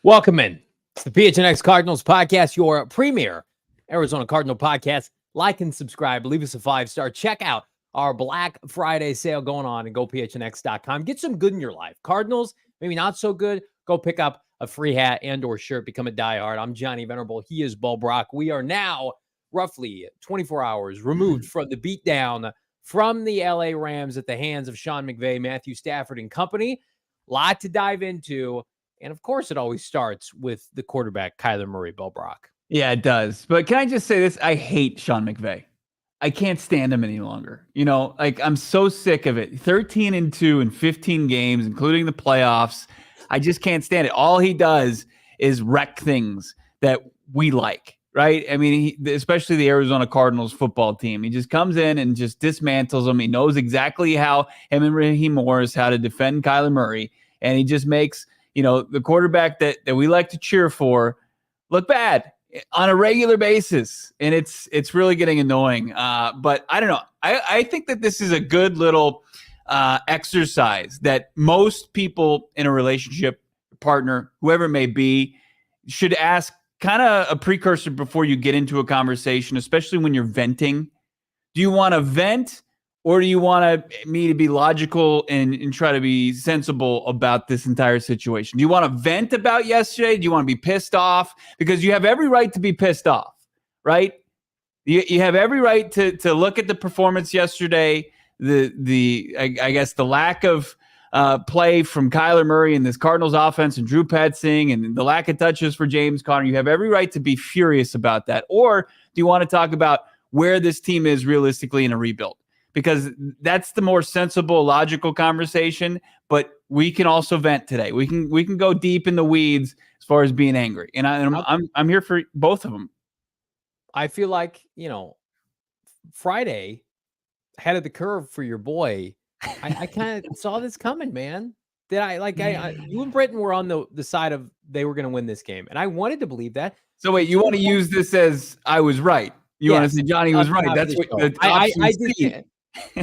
Welcome in. It's the PHNX Cardinals podcast, your premier Arizona Cardinal podcast. Like and subscribe. Leave us a 5-star. Check out our Black Friday sale going on and gophnx.com. Get some good in your life. Cardinals, maybe not so good. Go pick up a free hat and or shirt. Become a diehard. I'm Johnny Venerable. He is Brack. We are now roughly 24 hours removed from the beatdown from the LA Rams at the hands of Sean McVay, Matthew Stafford, and company. Lot to dive into. And of course, it always starts with the quarterback, Kyler Murray, Brack. Yeah, it does. But can I just say this? I hate Sean McVay. I can't stand him any longer. You know, like I'm so sick of it. 13-2 in 15 games, including the playoffs. I just can't stand it. All he does is wreck things that we like, right? I mean, especially the Arizona Cardinals football team. He just comes in and just dismantles them. He knows exactly how him and Raheem Morris, how to defend Kyler Murray. And he just makes, you know, the quarterback that we like to cheer for look bad on a regular basis. And it's really getting annoying. But I don't know. I think that this is a good little exercise that most people in a relationship partner, whoever it may be, should ask kind of a precursor before you get into a conversation, especially when you're venting. Do you want to vent? Or do you want me to be logical and try to be sensible about this entire situation? Do you want to vent about yesterday? Do you want to be pissed off? Because you have every right to be pissed off, right? You have every right to look at the performance yesterday, I guess the lack of play from Kyler Murray and this Cardinals offense and Drew Petzing and the lack of touches for James Conner. You have every right to be furious about that. Or do you want to talk about where this team is realistically in a rebuild? Because that's the more sensible, logical conversation. But we can also vent today. We can go deep in the weeds as far as being angry, and I'm here for both of them. I feel like, you know, Friday ahead of the curve for your boy. I kind of saw this coming, man. You and Britton were on the side of they were going to win this game, and I wanted to believe that. So wait, you want to use this as I was right? You want to say Johnny was right? That's what I did.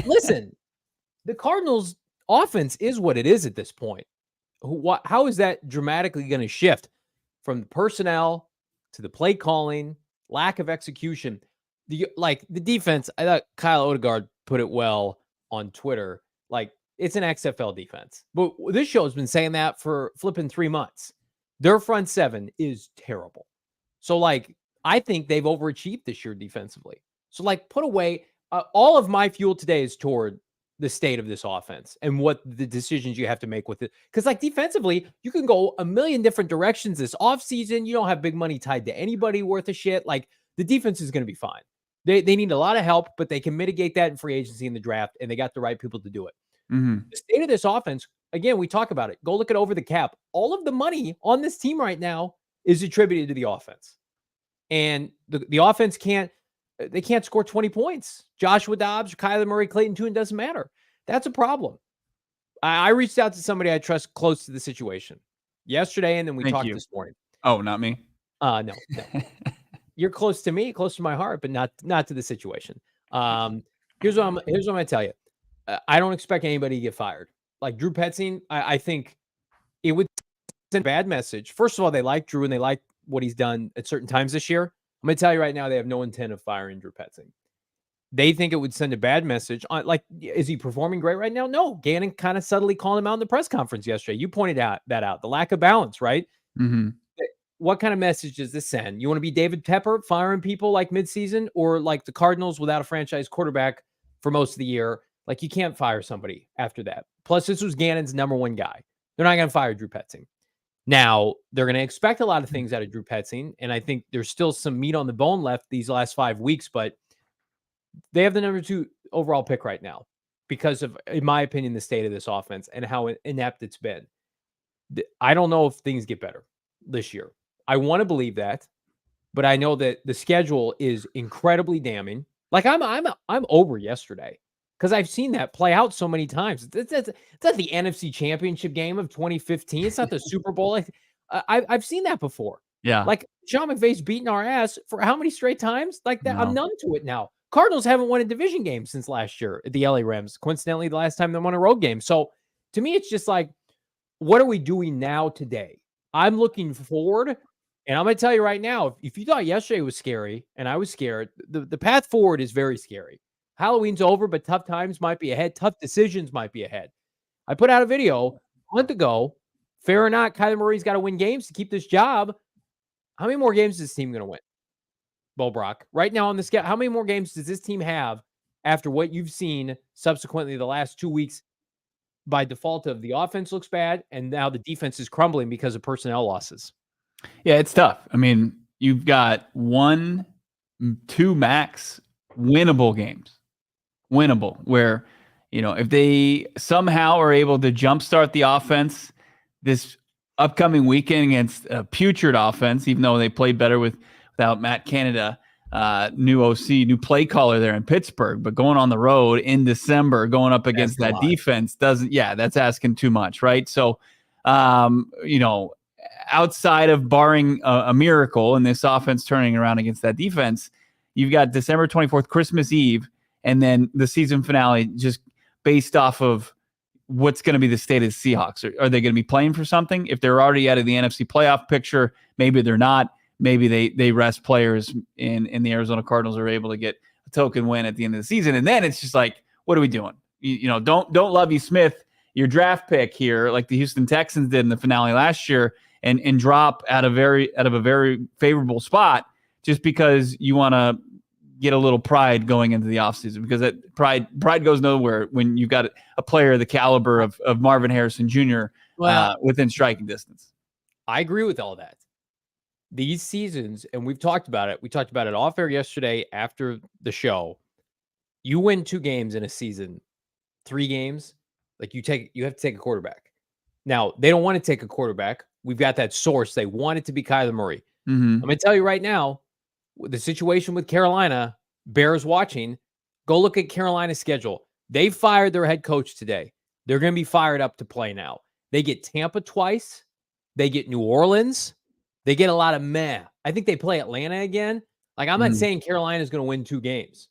Listen, the Cardinals offense is what it is at this point. How is that dramatically going to shift from the personnel to the play calling, lack of execution? The defense, I thought Kyle Odegaard put it well on Twitter. Like, it's an XFL defense. But this show has been saying that for flipping 3 months. Their front seven is terrible. So, I think they've overachieved this year defensively. So, put away all of my fuel today is toward the state of this offense and what the decisions you have to make with it. Because, defensively, you can go a million different directions this offseason. You don't have big money tied to anybody worth a shit. The defense is going to be fine. They need a lot of help, but they can mitigate that in free agency in the draft, and they got the right people to do it. Mm-hmm. The state of this offense, again, we talk about it. Go look at over the cap. All of the money on this team right now is attributed to the offense. And the offense can't score 20 points. Joshua Dobbs, Kyler Murray, Clayton Tune, doesn't matter. That's a problem. I reached out to somebody I trust close to the situation yesterday, and then we talked this morning. Oh, not me? No. You're close to me, close to my heart, but not to the situation. Here's what I'm going to tell you. I don't expect anybody to get fired. Drew Petzing, I think it would send a bad message. First of all, they like Drew and they like what he's done at certain times this year. I'm going to tell you right now, they have no intent of firing Drew Petzing. They think it would send a bad message. Is he performing great right now? No. Gannon kind of subtly called him out in the press conference yesterday. You pointed out the lack of balance, right? Mm-hmm. What kind of message does this send? You want to be David Tepper firing people midseason, or the Cardinals without a franchise quarterback for most of the year? You can't fire somebody after that. Plus, this was Gannon's number one guy. They're not going to fire Drew Petzing. Now, they're going to expect a lot of things out of Drew Petzing, and I think there's still some meat on the bone left these last 5 weeks, but They have the number 2 overall pick right now because of, in my opinion, the state of this offense and how inept it's been. I don't know if things get better this year. I want to believe that, but I know that the schedule is incredibly damning. Like I'm over yesterday because I've seen that play out so many times. It's not the NFC Championship game of 2015. It's not the Super Bowl. I've seen that before. Yeah. Like Sean McVay's beating our ass for how many straight times? Like that, I'm No. numb to it now. Cardinals haven't won a division game since last year at the LA Rams. Coincidentally, the last time they won a road game. So to me, it's just like, what are we doing now today? I'm looking forward, and I'm going to tell you right now, if you thought yesterday was scary and I was scared, the path forward is very scary. Halloween's over, but tough times might be ahead. Tough decisions might be ahead. I put out a video a month ago. Fair or not, Kyler Murray's got to win games to keep this job. How many more games is this team going to win? Bo Brock, right now on the schedule, how many more games does this team have after what you've seen subsequently the last 2 weeks? By default of the offense looks bad, and now the defense is crumbling because of personnel losses. Yeah, it's tough. I mean, you've got 1, 2 max winnable games. Winnable, where, if they somehow are able to jumpstart the offense this upcoming weekend against a putrid offense, even though they played better without Matt Canada, new OC, new play caller there in Pittsburgh, but going on the road in December, going up against that defense that's asking too much, right? So, outside of barring a miracle and this offense turning around against that defense, you've got December 24th, Christmas Eve, and then the season finale just based off of what's going to be the state of the Seahawks. Are they going to be playing for something? If they're already out of the NFC playoff picture, maybe they're not. Maybe they rest players in the Arizona Cardinals are able to get a token win at the end of the season. And then it's just like, what are we doing? Don't Lovie Smith, your draft pick here, like the Houston Texans did in the finale last year, and drop out of a very favorable spot just because you want to get a little pride going into the offseason, because that pride goes nowhere when you've got a player the caliber of Marvin Harrison Jr. Within striking distance. I agree with all that. These seasons, and we talked about it off air yesterday after the show. You win 2 games in a season, 3 games, like you have to take a quarterback. Now, they don't want to take a quarterback. We've got that source. They want it to be Kyler Murray. Mm-hmm. I'm going to tell you right now, the situation with Carolina, Bears watching, go look at Carolina's schedule. They fired their head coach today. They're going to be fired up to play now. They get Tampa twice. They get New Orleans. They get a lot of meh. I think they play Atlanta again. Like, I'm not saying Carolina is going to win 2 games.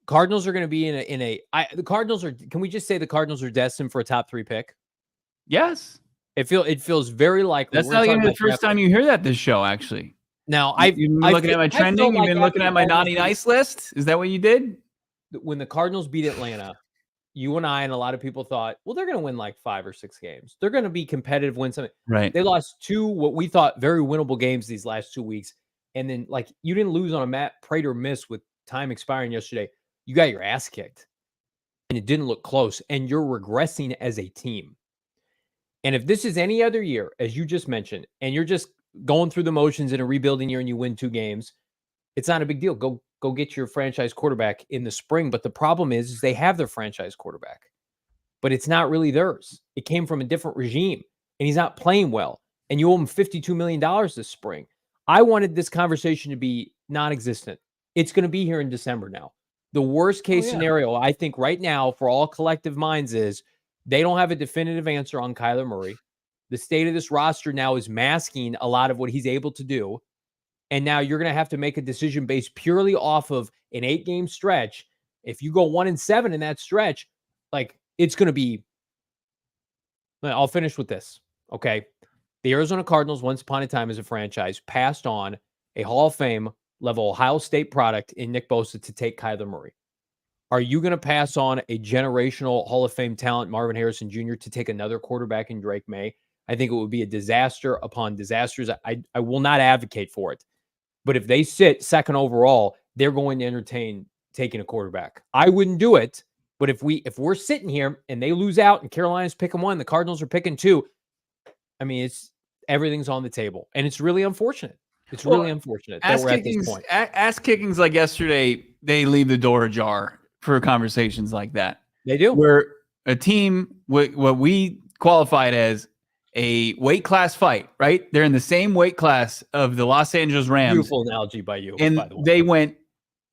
Cardinals are going to be the Cardinals are, can we just say the Cardinals are destined for a top 3 pick? Yes. It feels very likely. That's not even the first time you hear that this show, actually. Now, you've been looking at my trending. You've been looking at my naughty nice list. Is that what you did? When the Cardinals beat Atlanta, you and I and a lot of people thought, well, they're going to win like 5 or 6 games. They're going to be competitive, win something. Right. They lost 2 what we thought very winnable games these last 2 weeks. And then, like, you didn't lose on a Matt Prater miss with time expiring yesterday. You got your ass kicked. And it didn't look close. And you're regressing as a team. And if this is any other year, as you just mentioned, and you're just going through the motions in a rebuilding year and you win 2 games, it's not a big deal. Go get your franchise quarterback in the spring. But the problem is they have their franchise quarterback, but it's not really theirs. It came from a different regime, and he's not playing well. And you owe him $52 million this spring. I wanted this conversation to be non-existent. It's going to be here in December now. The worst case scenario, I think, right now for all collective minds is they don't have a definitive answer on Kyler Murray. The state of this roster now is masking a lot of what he's able to do. And now you're going to have to make a decision based purely off of an 8-game stretch. If you go 1-7 in that stretch, like, it's going to be, I'll finish with this. Okay. The Arizona Cardinals, once upon a time as a franchise, passed on a Hall of Fame level Ohio State product in Nick Bosa to take Kyler Murray. Are you going to pass on a generational Hall of Fame talent, Marvin Harrison Jr., to take another quarterback in Drake Maye? I think it would be a disaster upon disasters. I will not advocate for it. But if they sit second overall, they're going to entertain taking a quarterback. I wouldn't do it. But if we're sitting here and they lose out and Carolina's picking 1, the Cardinals are picking 2, I mean, everything's on the table. And it's really unfortunate. It's really unfortunate that we're at this point. Ass kickings like yesterday they leave the door ajar for conversations like that. They do. We're a team, what we qualified as a weight class fight, right? They're in the same weight class of the Los Angeles Rams. Beautiful analogy by you, and by the way. They went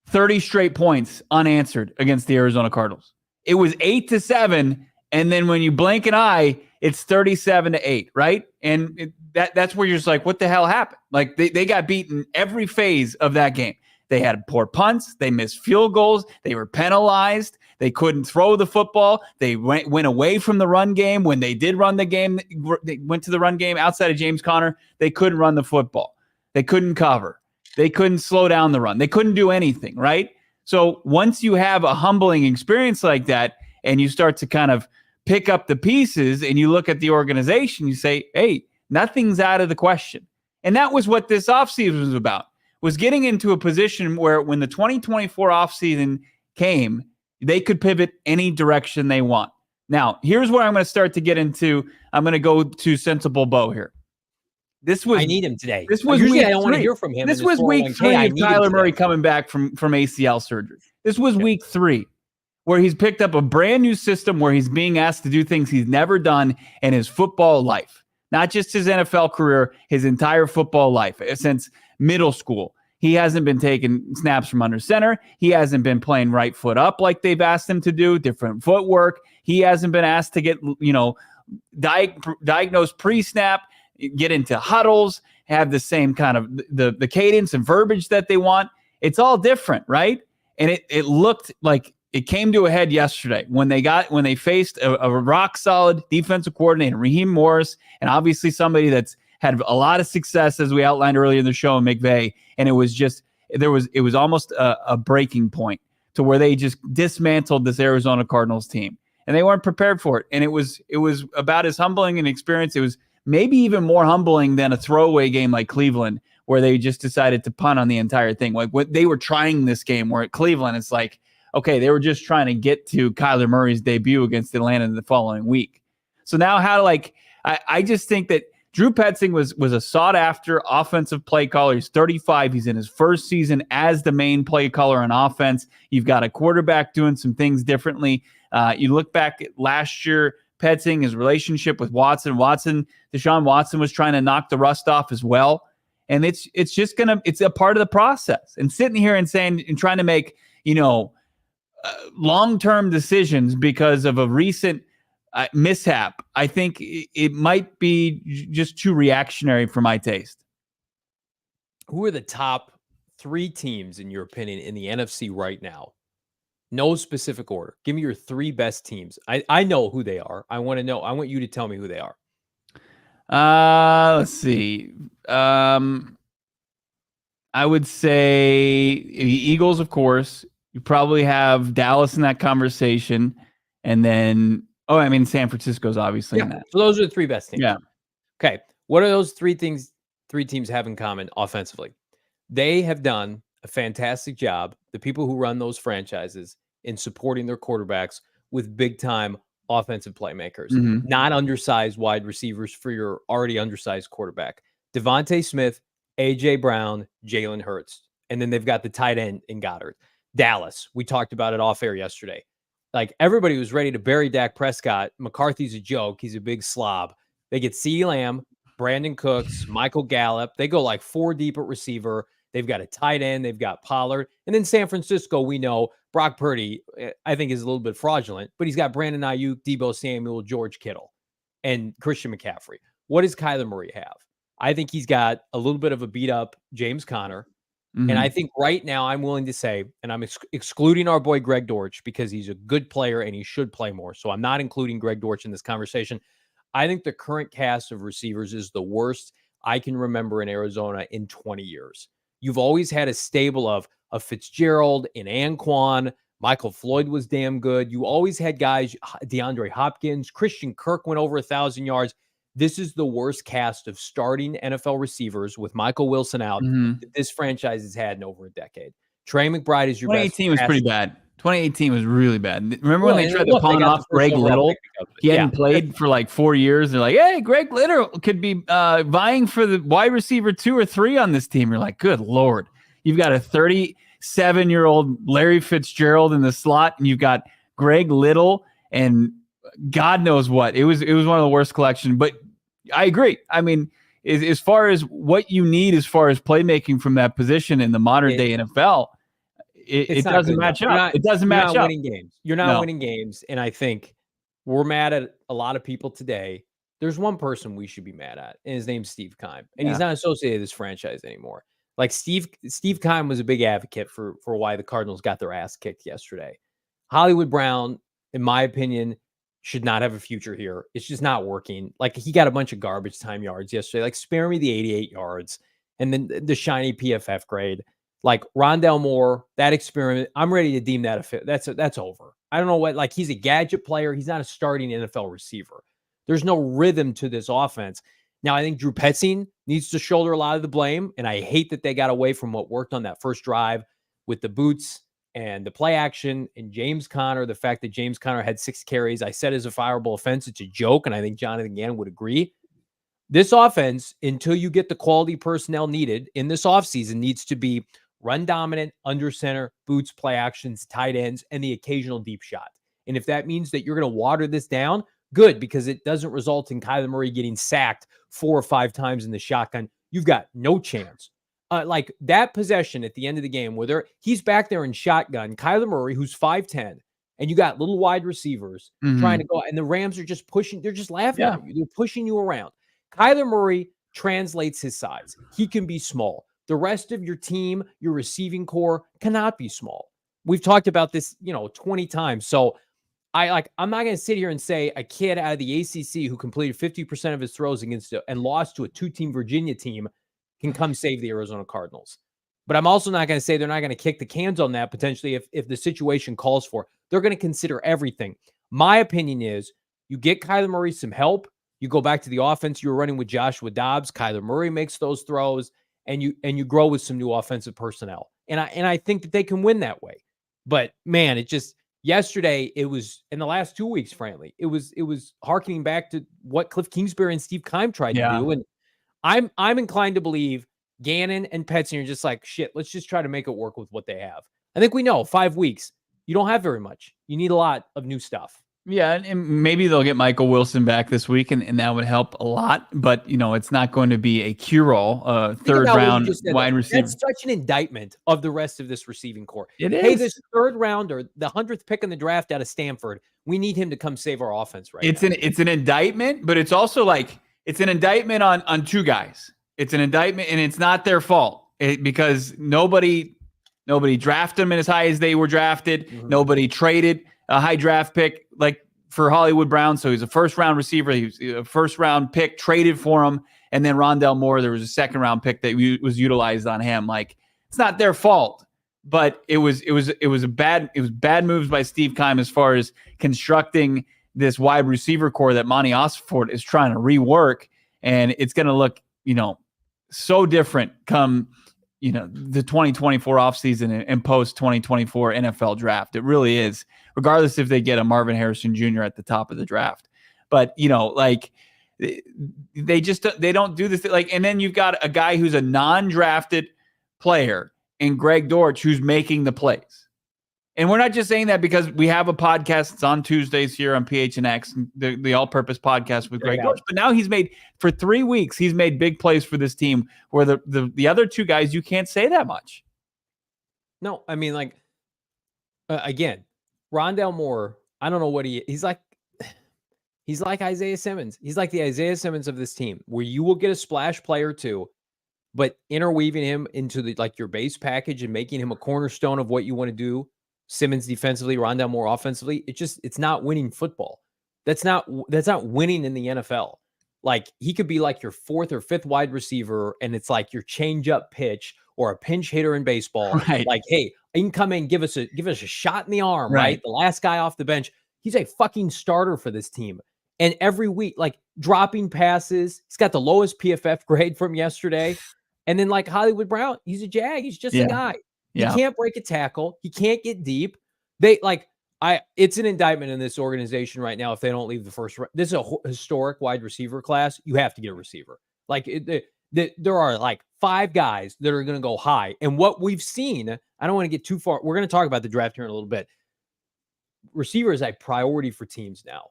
30 straight points unanswered against the Arizona Cardinals. It was 8-7, and then when you blink an eye, it's 37-8, right? And that's where you're just like, what the hell happened? Like they got beaten every phase of that game. They had poor punts. They missed field goals. They were penalized. They couldn't throw the football. They went away from the run game. When they did run the game, they went to the run game outside of James Conner. They couldn't run the football. They couldn't cover. They couldn't slow down the run. They couldn't do anything, right? So once you have a humbling experience like that and you start to kind of pick up the pieces and you look at the organization, you say, hey, nothing's out of the question. And that was what this offseason was about, was getting into a position where when the 2024 offseason came, they could pivot any direction they want. Now, here's where I'm going to start to get into. I'm going to go to Sensible Bo here. I need him today. This was usually week I don't want to three. hear from him. This was week 3 of Kyler Murray coming back from ACL surgery. This was week 3 where he's picked up a brand new system where he's being asked to do things he's never done in his football life. Not just his NFL career, his entire football life since middle school. He hasn't been taking snaps from under center. He hasn't been playing right foot up like they've asked him to do, different footwork. He hasn't been asked to get, diagnosed pre-snap, get into huddles, have the same kind of the cadence and verbiage that they want. It's all different, right? And it looked like it came to a head yesterday when they faced a rock solid defensive coordinator, Raheem Morris, and obviously somebody that's had a lot of success, as we outlined earlier in the show, in McVay. And it was almost a breaking point to where they just dismantled this Arizona Cardinals team, and they weren't prepared for it. And it was about as humbling an experience. It was maybe even more humbling than a throwaway game like Cleveland, where they just decided to punt on the entire thing. Like what they were trying this game, where at Cleveland, it's like, okay, they were just trying to get to Kyler Murray's debut against Atlanta the following week. So now I just think that Drew Petzing was a sought-after offensive play caller. He's 35. He's in his first season as the main play caller on offense. You've got a quarterback doing some things differently. You look back at last year, Petzing, his relationship with Deshaun Watson was trying to knock the rust off as well. And it's a part of the process. And sitting here and trying to make, long-term decisions because of a recent mishap, I think it might be just too reactionary for my taste. Who are the top 3 teams, in your opinion, in the NFC right now? No specific order. Give me your 3 best teams. I know who they are. I want you to tell me who they are. Let's see. I would say Eagles, of course. You probably have Dallas in that conversation. And then, San Francisco's obviously in that. So those are the 3 best teams. Yeah. Okay. What are those 3 teams have in common offensively? They have done a fantastic job, the people who run those franchises, in supporting their quarterbacks with big-time offensive playmakers, not undersized wide receivers for your already undersized quarterback. Devontae Smith, A.J. Brown, Jalen Hurts. And then they've got the tight end in Goddard. Dallas, we talked about it off air yesterday. Like, everybody was ready to bury Dak Prescott. McCarthy's a joke. He's a big slob. They get CeeDee Lamb, Brandon Cooks, Michael Gallup. They go like 4 deep at receiver. They've got a tight end. They've got Pollard. And then San Francisco, we know Brock Purdy, I think, is a little bit fraudulent, but he's got Brandon Ayuk, Deebo Samuel, George Kittle, and Christian McCaffrey. What does Kyler Murray have? I think he's got a little bit of a beat-up James Conner. And I think right now I'm willing to say, and I'm excluding our boy Greg Dortch because he's a good player and he should play more. So I'm not including Greg Dortch in this conversation. I think the current cast of receivers is the worst I can remember in Arizona in 20 years. You've always had a stable of Fitzgerald and Anquan. Michael Floyd was damn good. You always had guys, DeAndre Hopkins, Christian Kirk went over 1,000 yards. This is the worst cast of starting NFL receivers with Michael Wilson out that this franchise has had in over a decade. Trey McBride is your best. 2018 was pretty bad. 2018 was really bad. Remember when they tried to pawn off Greg Little? He hadn't played for like 4 years. They're like, hey, Greg Little could be vying for the wide receiver 2 or 3 on this team. You're like, good Lord. You've got a 7-year-old Larry Fitzgerald in the slot, and you've got Greg Little and God knows what. It was one of the worst collections. But I agree. I mean, as far as what you need as far as playmaking from that position in the modern day NFL, it doesn't match up. It doesn't match up. You're not winning games. You're not winning games. And I think we're mad at a lot of people today. There's one person we should be mad at, and his name's Steve Keim. And he's not associated with this franchise anymore. Like Steve Keim was a big advocate for why the Cardinals got their ass kicked yesterday. Hollywood Brown, in my opinion, should not have a future here. It's just not working. Like, he got a bunch of garbage time yards yesterday. Like, spare me the 88 yards and then the shiny PFF grade. Like, Rondale Moore, that experiment, I'm ready to deem that a fit. That's over. I don't know what, like, he's a gadget player. He's not a starting NFL receiver. There's no rhythm to this offense. Now, I think Drew Petzing needs to shoulder a lot of the blame, and I hate that they got away from what worked on that first drive with the boots and the play action and James Conner. The fact that James Conner had 6 carries, I said, is a fireable offense. It's a joke, and I think Jonathan Gannon would agree. This offense, until you get the quality personnel needed in this offseason, needs to be run dominant, under center, boots, play actions, tight ends, and the occasional deep shot. And if that means that you're going to water this down, good, because it doesn't result in Kyler Murray getting sacked 4 or 5 times in the shotgun. You've got no chance. Like that possession at the end of the game where he's back there in shotgun, Kyler Murray, who's 5'10", and you got little wide receivers trying to go, and the Rams are just pushing. They're just laughing at you. They're pushing you around. Kyler Murray translates his size. He can be small. The rest of your team, your receiving core, cannot be small. We've talked about this, 20 times. So I'm not going to sit here and say a kid out of the ACC who completed 50% of his throws and lost to a 2-team Virginia team can come save the Arizona Cardinals. But I'm also not going to say they're not going to kick the cans on that potentially if the situation calls for it. They're going to consider everything. My opinion is you get Kyler Murray some help. You go back to the offense you were running with Joshua Dobbs. Kyler Murray makes those throws, and you grow with some new offensive personnel. And I think that they can win that way. But man, it just yesterday, it was in the last 2 weeks, frankly, it was harkening back to what Cliff Kingsbury and Steve Keim tried to do. And I'm inclined to believe Gannon and Petzing are just like, shit, let's just try to make it work with what they have. I think we know 5 weeks, you don't have very much. You need a lot of new stuff. Yeah, and maybe they'll get Michael Wilson back this week, and that would help a lot. But, it's not going to be a cure-all, third-round wide receiver. That's such an indictment of the rest of this receiving core. It is. Hey, this third rounder, the 100th pick in the draft out of Stanford, we need him to come save our offense now. It's an indictment, but it's also like it's an indictment on 2 guys. It's an indictment, and it's not their fault because nobody drafted them as high as they were drafted. Mm-hmm. Nobody traded a high draft pick like for Hollywood Brown. So he's a first-round receiver. He was a first-round pick, traded for him. And then Rondale Moore, there was a second-round pick that was utilized on him. Like, it's not their fault, but it was bad moves by Steve Keim as far as constructing this wide receiver core that Monti Ossenfort is trying to rework. And it's going to look, so different come, the 2024 offseason and post 2024 NFL draft. It really is, regardless if they get a Marvin Harrison Jr. at the top of the draft. But, like they don't do this. Like, and then you've got a guy who's a non-drafted player and Greg Dortch who's making the plays. And we're not just saying that because we have a podcast. It's on Tuesdays here on PHNX, the all-purpose podcast with Greg Dortch. But now for 3 weeks, he's made big plays for this team where the other 2 guys, you can't say that much. No, I mean, like, again, Rondale Moore, I don't know what he's like. He's like Isaiah Simmons. He's like the Isaiah Simmons of this team, where you will get a splash play or 2, but interweaving him into your base package and making him a cornerstone of what you want to do. Simmons defensively, Rondale Moore offensively. It's not winning football. That's not winning in the NFL. Like, he could be like your 4th or 5th wide receiver, and it's like your change up pitch or a pinch hitter in baseball. Right. Like, hey, he can come in, give us a shot in the arm, right? The last guy off the bench. He's a fucking starter for this team. And every week, like, dropping passes. He's got the lowest PFF grade from yesterday. And then, like, Hollywood Brown, he's a jag. He's just a guy. He can't break a tackle. He can't get deep. It's an indictment in this organization right now if they don't leave the first round. This is a historic wide receiver class. You have to get a receiver. Like, that there are like 5 guys that are going to go high. And what we've seen, I don't want to get too far. We're going to talk about the draft here in a little bit. Receiver is a priority for teams now.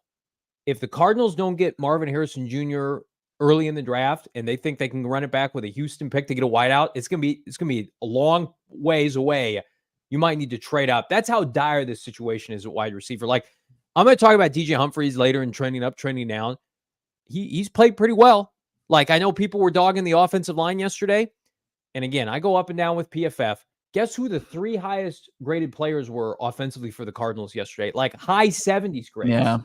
If the Cardinals don't get Marvin Harrison Jr. early in the draft and they think they can run it back with a Houston pick to get a wideout, it's gonna be a long ways away. You might need to trade up. That's how dire this situation is at wide receiver. Like, I'm going to talk about DJ Humphries later and trending up, trending down. He's played pretty well. Like, I know people were dogging the offensive line yesterday. And again, I go up and down with PFF. Guess who the 3 highest graded players were offensively for the Cardinals yesterday? Like high 70s grades. Yeah.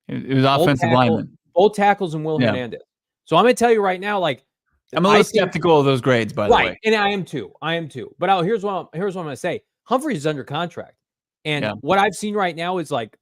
It was offensive linemen. Both tackles and Will Hernandez. So I'm going to tell you right now, like, I'm a little skeptical of those grades, by the way. And I am too. But here's what I'm going to say. Humphries is under contract. And what I've seen right now is like,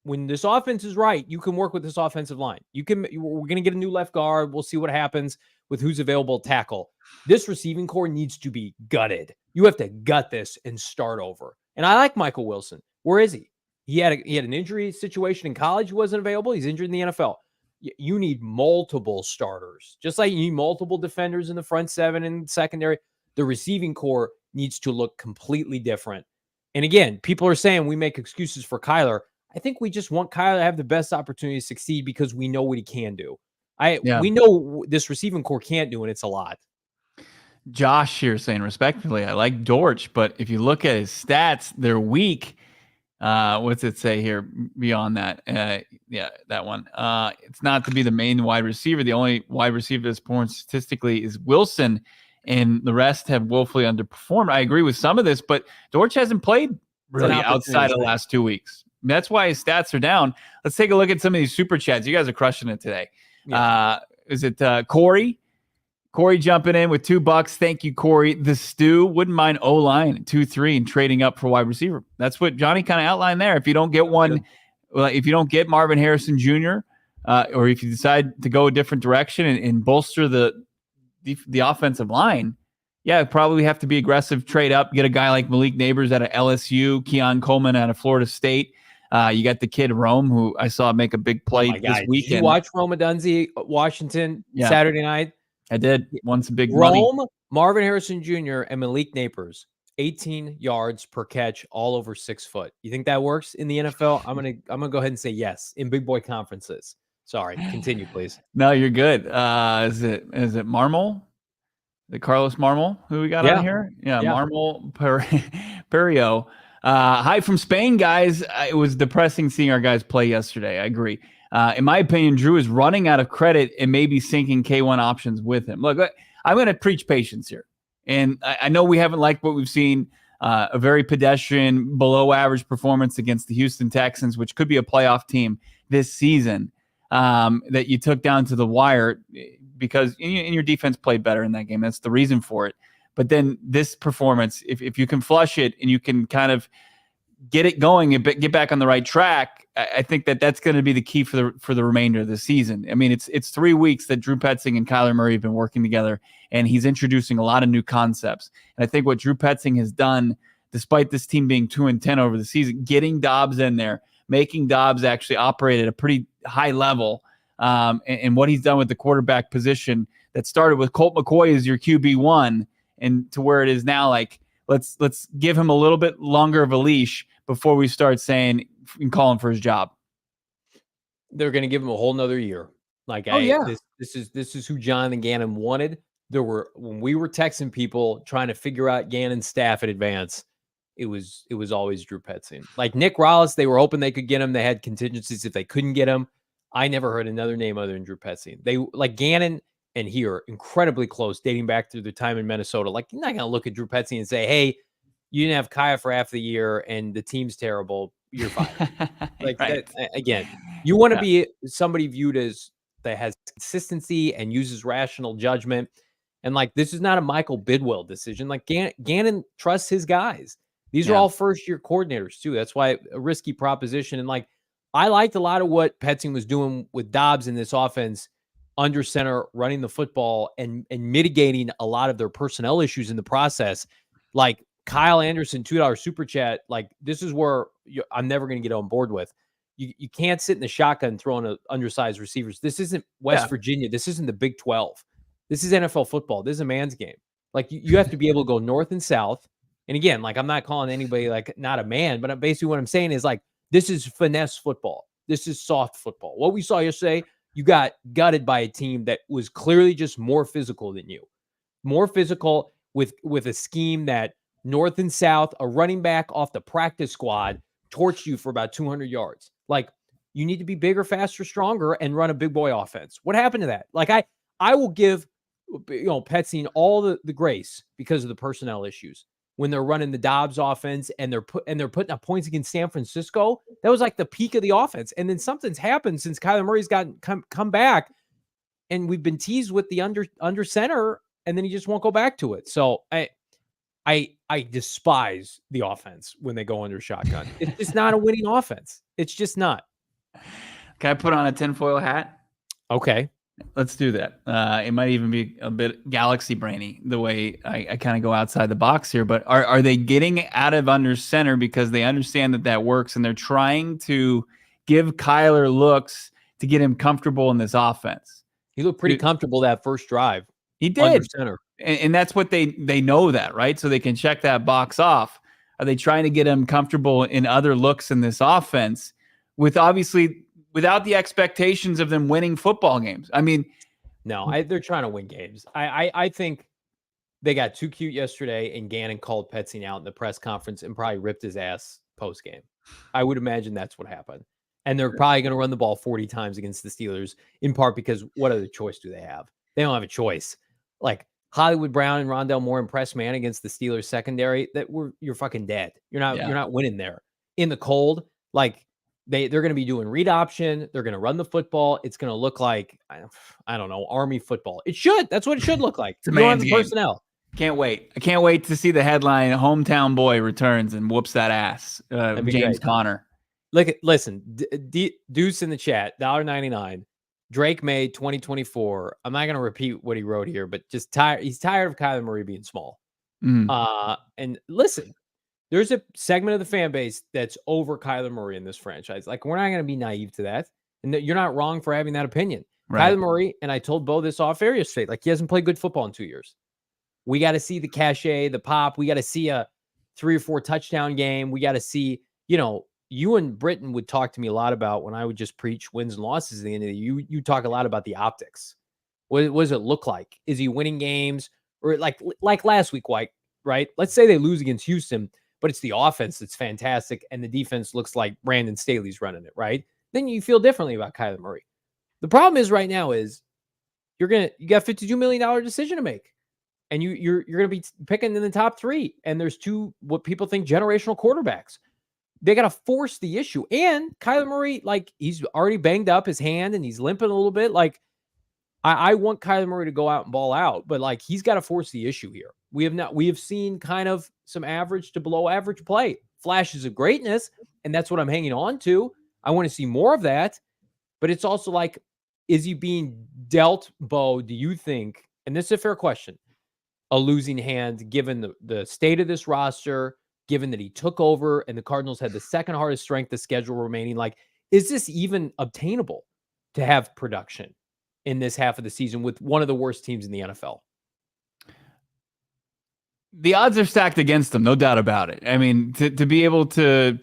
when this offense is right, you can work with this offensive line. We're going to get a new left guard. We'll see what happens with who's available to tackle. This receiving core needs to be gutted. You have to gut this and start over. And I like Michael Wilson. Where is he? He had an injury situation in college. He wasn't available. He's injured in the NFL. You need multiple starters, just like you need multiple defenders in the front 7 and secondary. The receiving core needs to look completely different. And again, people are saying we make excuses for Kyler. I think we just want Kyler to have the best opportunity to succeed because we know what he can do. We know this receiving core can't do, and it's a lot. Josh here saying respectfully, I like Dortch, but if you look at his stats, they're weak. What's it say here beyond that? That one. It's not to be the main wide receiver. The only wide receiver that's born statistically is Wilson, and the rest have woefully underperformed. I agree with some of this, but Dortch hasn't played really outside of the last 2 weeks. That's why his stats are down. Let's take a look at some of these super chats. You guys are crushing it today. Yeah. Is it Corey? Corey jumping in with $2. Thank you, Corey. The Stew wouldn't mind O-line at 2-3 and trading up for wide receiver. That's what Johnny kind of outlined there. If you don't get one, if you don't get Marvin Harrison Jr., or if you decide to go a different direction and bolster the offensive line, probably have to be aggressive, trade up, get a guy like Malik Neighbors out of LSU, Keon Coleman out of Florida State. You got the kid Rome, who I saw make a big play this weekend. Did you watch Rome Odunze, Washington, Saturday night? I did. Won some big Rome, money. Marvin Harrison Jr., and Malik Neighbors, 18 yards per catch, all over 6 foot. You think that works in the NFL? I'm gonna go ahead and say yes in big boy conferences. Sorry, continue, please. No, you're good. Is it Marmol? The Carlos Marmol, who we got on here? Yeah. Marmol Perio. Hi from Spain, guys. It was depressing seeing our guys play yesterday. I agree. In my opinion, Drew is running out of credit and maybe sinking K1 options with him. Look, I'm going to preach patience here. And I know we haven't liked what we've seen, a very pedestrian, below average performance against the Houston Texans, which could be a playoff team this season, that you took down to the wire because your defense played better in that game. That's the reason for it. But then this performance, if you can flush it and you can kind of get it going and get back on the right track, I think that's going to be the key for the remainder of the season. I mean, it's 3 weeks that Drew Petzing and Kyler Murray have been working together, and he's introducing a lot of new concepts. And I think what Drew Petzing has done, despite this team being 2-10 over the season, getting Dobbs in there, making Dobbs actually operate at a pretty high level, and what he's done with the quarterback position that started with Colt McCoy as your QB1 and to where it is now, like, let's give him a little bit longer of a leash before we start saying and calling for his job. They're going to give him a whole nother year. Like, this is who Jonathan Gannon wanted. When we were texting people trying to figure out Gannon's staff in advance, it was always Drew Petzing. Like Nick Rollis, they were hoping they could get him. They had contingencies if they couldn't get him. I never heard another name other than Drew Petzing. They like Gannon and he are incredibly close, dating back to their time in Minnesota. Like, you're not going to look at Drew Petzing and say, hey, you didn't have Kaya for half the year and the team's terrible. You're fine. Like, right. Again, you want to be somebody viewed as that has consistency and uses rational judgment. And like, this is not a Michael Bidwell decision. Like Gannon trusts his guys. These are all first-year coordinators too. That's why a risky proposition. And like, I liked a lot of what Petzing was doing with Dobbs in this offense, under center, running the football and mitigating a lot of their personnel issues in the process. Like Kyle Anderson, $2 super chat. Like, this is where I'm never going to get on board with. You can't sit in the shotgun throwing undersized receivers. This isn't West Virginia. This isn't the Big 12. This is NFL football. This is a man's game. Like you have to be able to go north and south. And again, like I'm not calling anybody like not a man, but basically what I'm saying is like this is finesse football. This is soft football. What we saw yesterday, you got gutted by a team that was clearly just more physical than you. More physical with a scheme that north and south, a running back off the practice squad torched you for about 200 yards. Like you need to be bigger, faster, stronger, and run a big boy offense. What happened to that? Like I will give Petzing all the grace because of the personnel issues. When they're running the Dobbs offense and they're putting up points against San Francisco, that was like the peak of the offense. And then something's happened since Kyler Murray's come back, and we've been teased with the under center, and then he just won't go back to it. So I despise the offense when they go under shotgun. It's just not a winning offense. It's just not. Can I put on a tinfoil hat? Okay. Let's do that. It might even be a bit galaxy brainy the way I kind of go outside the box here. But are they getting out of under center because they understand that works and they're trying to give Kyler looks to get him comfortable in this offense? He looked pretty comfortable that first drive. He did. Under center. And that's what they know that, right? So they can check that box off. Are they trying to get him comfortable in other looks in this offense with obviously without the expectations of them winning football games? I mean, no, they're trying to win games. I think they got too cute yesterday, and Gannon called Petzing out in the press conference and probably ripped his ass post game. I would imagine that's what happened. And they're probably going to run the ball 40 times against the Steelers, in part because what other choice do they have? They don't have a choice. Like Hollywood Brown and Rondell Moore and press man against the Steelers secondary, you're fucking dead. You're not winning there. In the cold, like they're going to be doing read option. They're going to run the football. It's going to look like, I don't know, Army football. It should. That's what it should look like. It's a man's game. Personnel. Can't wait. I can't wait to see the headline, hometown boy returns and whoops that ass. James great. Conner. Listen, Deuce in the chat, $1.99. Drake Maye 2024. I'm not going to repeat what he wrote here, but just tired. He's tired of Kyler Murray being small. And listen, there's a segment of the fan base that's over Kyler Murray in this franchise. Like, we're not going to be naive to that. And you're not wrong for having that opinion. Right. Kyler Murray, and I told Bo this off air yesterday, like he hasn't played good football in 2 years. We got to see the cachet, the pop. We got to see a 3 or 4 touchdown game. We got to see, you and Britton would talk to me a lot about when I would just preach wins and losses at the end of the year. You talk a lot about the optics. What does it look like? Is he winning games? Or like last week, right? Let's say they lose against Houston, but it's the offense that's fantastic and the defense looks like Brandon Staley's running it, right? Then you feel differently about Kyler Murray. The problem is right now is you got $52 million decision to make. And you're going to be picking in the top 3. And there's 2 what people think generational quarterbacks. They got to force the issue. And Kyler Murray, like, he's already banged up his hand and he's limping a little bit. Like, I want Kyler Murray to go out and ball out, but like, he's got to force the issue here. We have seen kind of some average to below average play, flashes of greatness. And that's what I'm hanging on to. I want to see more of that, but it's also like, is he being dealt, Bo? Do you think, and this is a fair question, a losing hand given the state of this roster, given that he took over and the Cardinals had the second hardest strength of schedule remaining? Like, is this even obtainable to have production in this half of the season with one of the worst teams in the NFL? The odds are stacked against them, no doubt about it. I mean, to be able to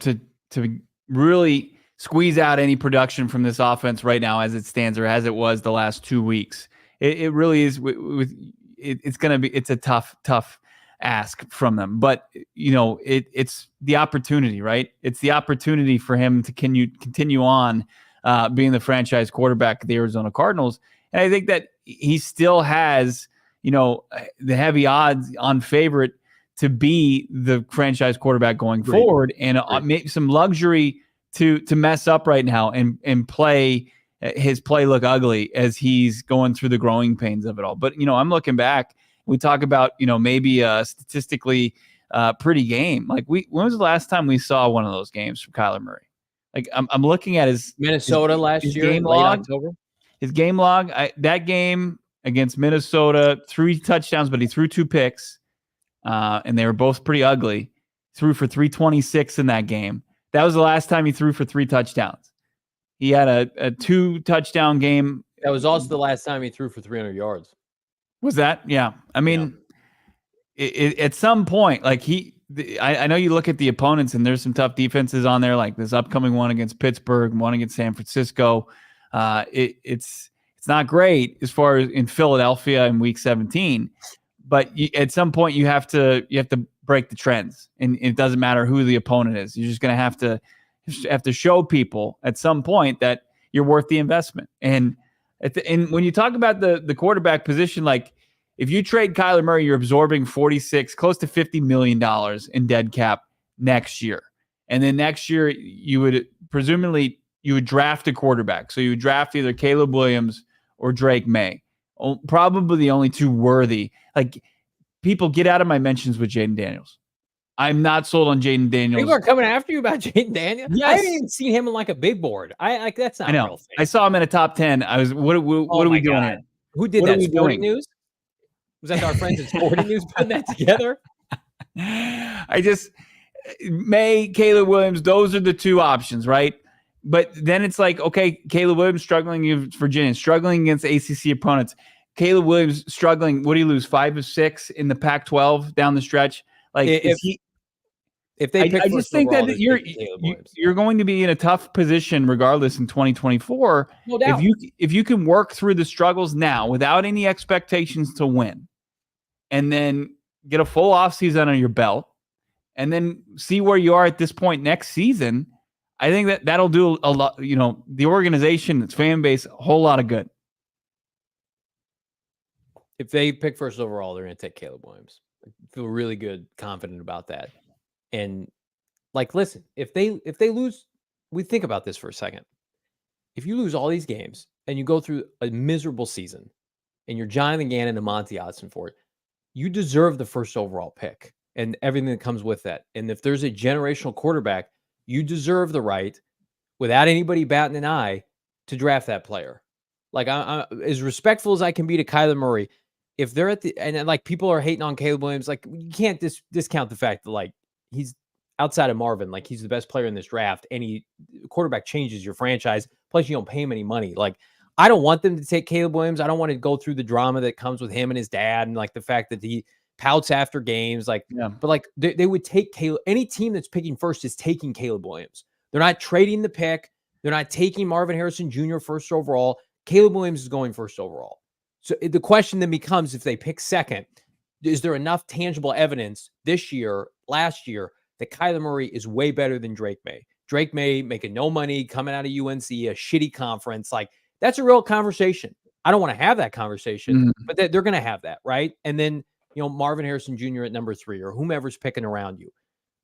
really squeeze out any production from this offense right now as it stands or as it was the last 2 weeks, it really is it's a tough ask from them. But it's the opportunity, right? It's the opportunity for him to continue on being the franchise quarterback of the Arizona Cardinals. And I think that he still has, the heavy odds on favorite to be the franchise quarterback going forward, and maybe some luxury to mess up right now and play his play look ugly as he's going through the growing pains of it all. But, I'm looking back, we talk about, maybe a statistically pretty game. Like when was the last time we saw one of those games from Kyler Murray? Like I'm looking at his Minnesota last year, game late log, October. His game log, that game against Minnesota, 3 touchdowns, but he threw 2 picks, and they were both pretty ugly. Threw for 326 in that game. That was the last time he threw for 3 touchdowns. He had a 2 touchdown game. That was also the last time he threw for 300 yards. Was that? Yeah. I mean, at some point, like I know you look at the opponents and there's some tough defenses on there, like this upcoming one against Pittsburgh, one against San Francisco. It's not great as far as in Philadelphia in Week 17, but at some point you have to break the trends, and it doesn't matter who the opponent is. You're just going to have to show people at some point that you're worth the investment. And when you talk about the quarterback position, like if you trade Kyler Murray, you're absorbing close to $50 million in dead cap next year. And then next year you would draft a quarterback. So you would draft either Caleb Williams or Drake Maye. Probably the only two worthy. Like, people, get out of my mentions with Jaden Daniels. I'm not sold on Jaden Daniels. People are coming after you about Jaden Daniels. Yes. I haven't even seen him in like a big board. That's not I know. real thing. I saw him in a top 10. I was, what are we doing here? Who did that? Sporting News? Was that our friends at Sporting News putting that together? May, Caleb Williams, those are the two options, right? But then it's like, okay, Caleb Williams struggling against Virginia, struggling against ACC opponents. Caleb Williams struggling. What do you lose? 5 of 6 in the Pac-12 down the stretch. Like, if they pick, I just think that you're going to be in a tough position regardless in 2024. No doubt. If you can work through the struggles now without any expectations to win, and then get a full offseason under your belt, and then see where you are at this point next season, I think that'll do a lot, the organization, its fan base, a whole lot of good. If they pick first overall, they're going to take Caleb Williams. I feel really good, confident about that. And like, listen, if they lose, we think about this for a second. If you lose all these games and you go through a miserable season and you're Jonathan Gannon and Monti Ossenfort, you deserve the first overall pick and everything that comes with that. And if there's a generational quarterback, you deserve the right, without anybody batting an eye, to draft that player. Like, I'm as respectful as I can be to Kyler Murray. If they're and like people are hating on Caleb Williams, like, you can't discount the fact that, like, he's outside of Marvin, like, he's the best player in this draft. Any quarterback changes your franchise. Plus, you don't pay him any money. Like, I don't want them to take Caleb Williams. I don't want to go through the drama that comes with him and his dad, and like the fact that he pouts after games. Like, but like they would take Caleb. Any team that's picking first is taking Caleb Williams. They're not trading the pick. They're not taking Marvin Harrison Jr. first overall. Caleb Williams is going first overall. So the question then becomes, if they pick second, is there enough tangible evidence this year, last year, that Kyler Murray is way better than Drake Maye? Drake Maye making no money, coming out of UNC, a shitty conference. Like, that's a real conversation. I don't want to have that conversation, but they're going to have that, right? And then, Marvin Harrison Jr. at number 3 or whomever's picking around you.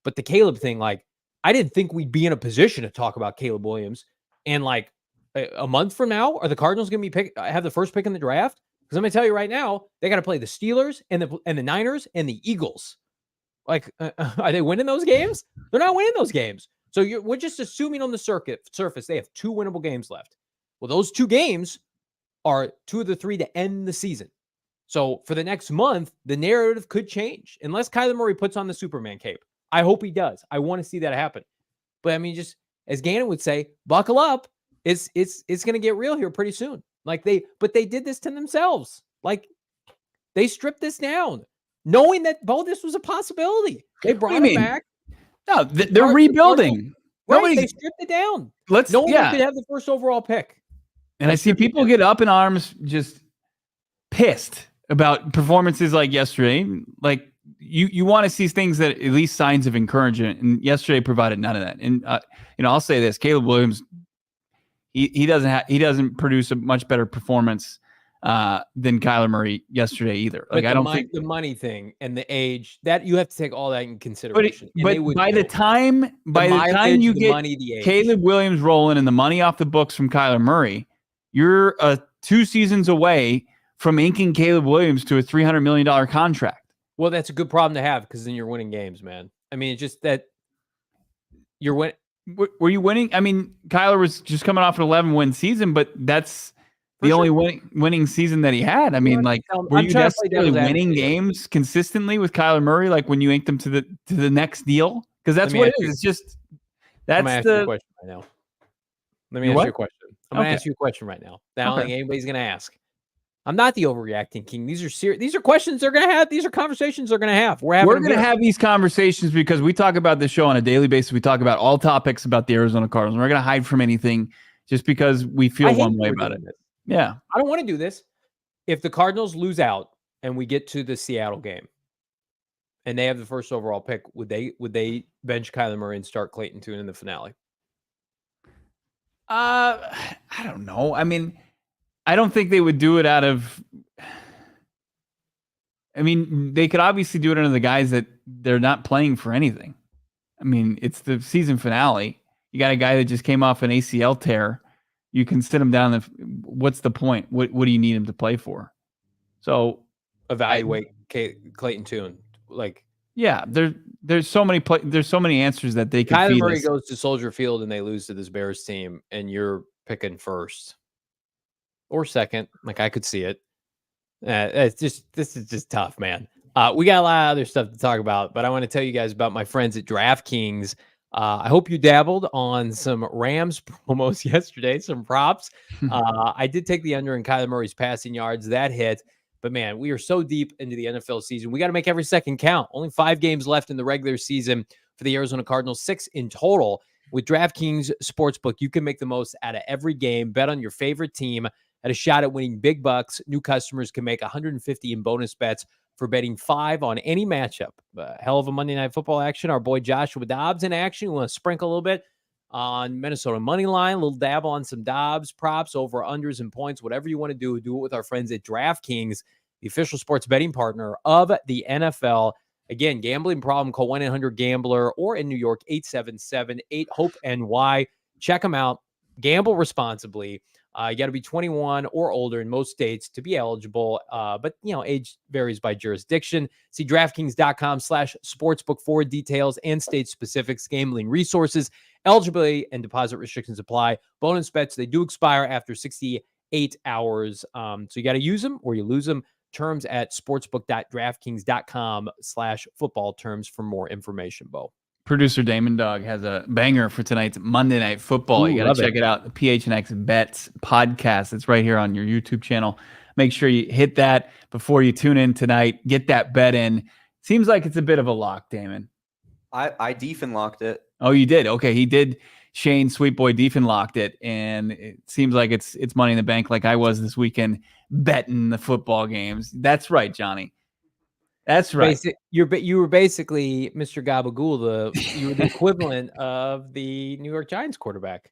But the Caleb thing, like, I didn't think we'd be in a position to talk about Caleb Williams. And like a month from now, are the Cardinals going to have the first pick in the draft? Because I'm going to tell you right now, they got to play the Steelers and the Niners and the Eagles. Like, are they winning those games? They're not winning those games. So we're just assuming on the surface they have 2 winnable games left. Well, those 2 games are 2 of the 3 to end the season. So for the next month, the narrative could change unless Kyler Murray puts on the Superman cape. I hope he does. I want to see that happen. But I mean, just as Gannon would say, buckle up. It's going to get real here pretty soon. Like, they did this to themselves. Like, they stripped this down, knowing that this was a possibility. They brought it back. No, they're rebuilding. Right, they stripped it down. No one could have the first overall pick. And I see people get up in arms, just pissed about performances like yesterday. Like, you want to see things that at least signs of encouragement, and yesterday provided none of that. And I'll say this: Caleb Williams, he doesn't produce a much better performance than Kyler Murray yesterday either. Like, I don't think the money thing and the age, that you have to take all that in consideration. But by the time you get money, Caleb Williams rolling and the money off the books from Kyler Murray, you're 2 seasons away from inking Caleb Williams to a $300 million contract. Well, that's a good problem to have, because then you're winning games, man. I mean, it's just that you're winning. Were you winning? I mean, Kyler was just coming off an 11-win season, but that's the only winning season that he had. I mean, like, were you necessarily winning games consistently with Kyler Murray, like when you inked him to the next deal? Because that's what it is. It's just that's Let me ask you a question right now. Let me ask you a question. I'm going to ask you a question right now that I don't think anybody's going to ask. I'm not the overreacting king. These are serious. These are questions they're going to have. These are conversations they're going to have. We're going to have these conversations because we talk about this show on a daily basis. We talk about all topics about the Arizona Cardinals. We're not going to hide from anything just because we feel one way about it. Yeah. I don't want to do this. If the Cardinals lose out and we get to the Seattle game and they have the first overall pick, would they bench Kyler Murray and start Clayton Tune in the finale? I don't know. I mean, I don't think they would do it out of. I mean, they could obviously do it under the guys that they're not playing for anything. I mean, it's the season finale. You got a guy that just came off an ACL tear. You can sit him down. What's the point? What do you need him to play for? So evaluate Clayton Tune. Like, yeah, there's so many answers that they can. Kyler Murray goes to Soldier Field and they lose to this Bears team, and you're picking first or second. Like, I could see it. This is just tough, man. We got a lot of other stuff to talk about, but I want to tell you guys about my friends at DraftKings. I hope you dabbled on some Rams promos yesterday, some props. I did take the under in Kyler Murray's passing yards. That hit. But, man, we are so deep into the NFL season. We got to make every second count. Only 5 games left in the regular season for the Arizona Cardinals, 6 in total. With DraftKings Sportsbook, you can make the most out of every game. Bet on your favorite team at a shot at winning big bucks. New customers can make $150 in bonus bets for betting 5 on any matchup. Hell of a Monday Night Football action. Our boy Joshua Dobbs in action. We want to sprinkle a little bit on Minnesota money line, a little dabble on some Dobbs props, over unders and points, whatever you want to do it with our friends at DraftKings, the official sports betting partner of the NFL. Again, gambling problem, call 1-800-GAMBLER or in New York, 877-8-HOPE-NY. Check them out. Gamble responsibly. You got to be 21 or older in most states to be eligible. But, age varies by jurisdiction. See DraftKings.com/sportsbook for details and state specifics, gambling resources, eligibility and deposit restrictions apply. Bonus bets, they do expire after 68 hours. So you got to use them or you lose them. Terms at sportsbook.draftkings.com/football terms for more information, Bo. Producer Damon Dog has a banger for tonight's Monday Night Football. You got to check it out. The PHNX Bets podcast. It's right here on your YouTube channel. Make sure you hit that before you tune in tonight. Get that bet in. Seems like it's a bit of a lock, Damon. I Deefin locked it. Oh, you did? Okay, he did. Shane Sweet Boy Deefin locked it, and it seems like it's money in the bank, like I was this weekend betting the football games. That's right, Johnny. That's right. You were basically Mr. Gabagool. You were the equivalent of the New York Giants quarterback.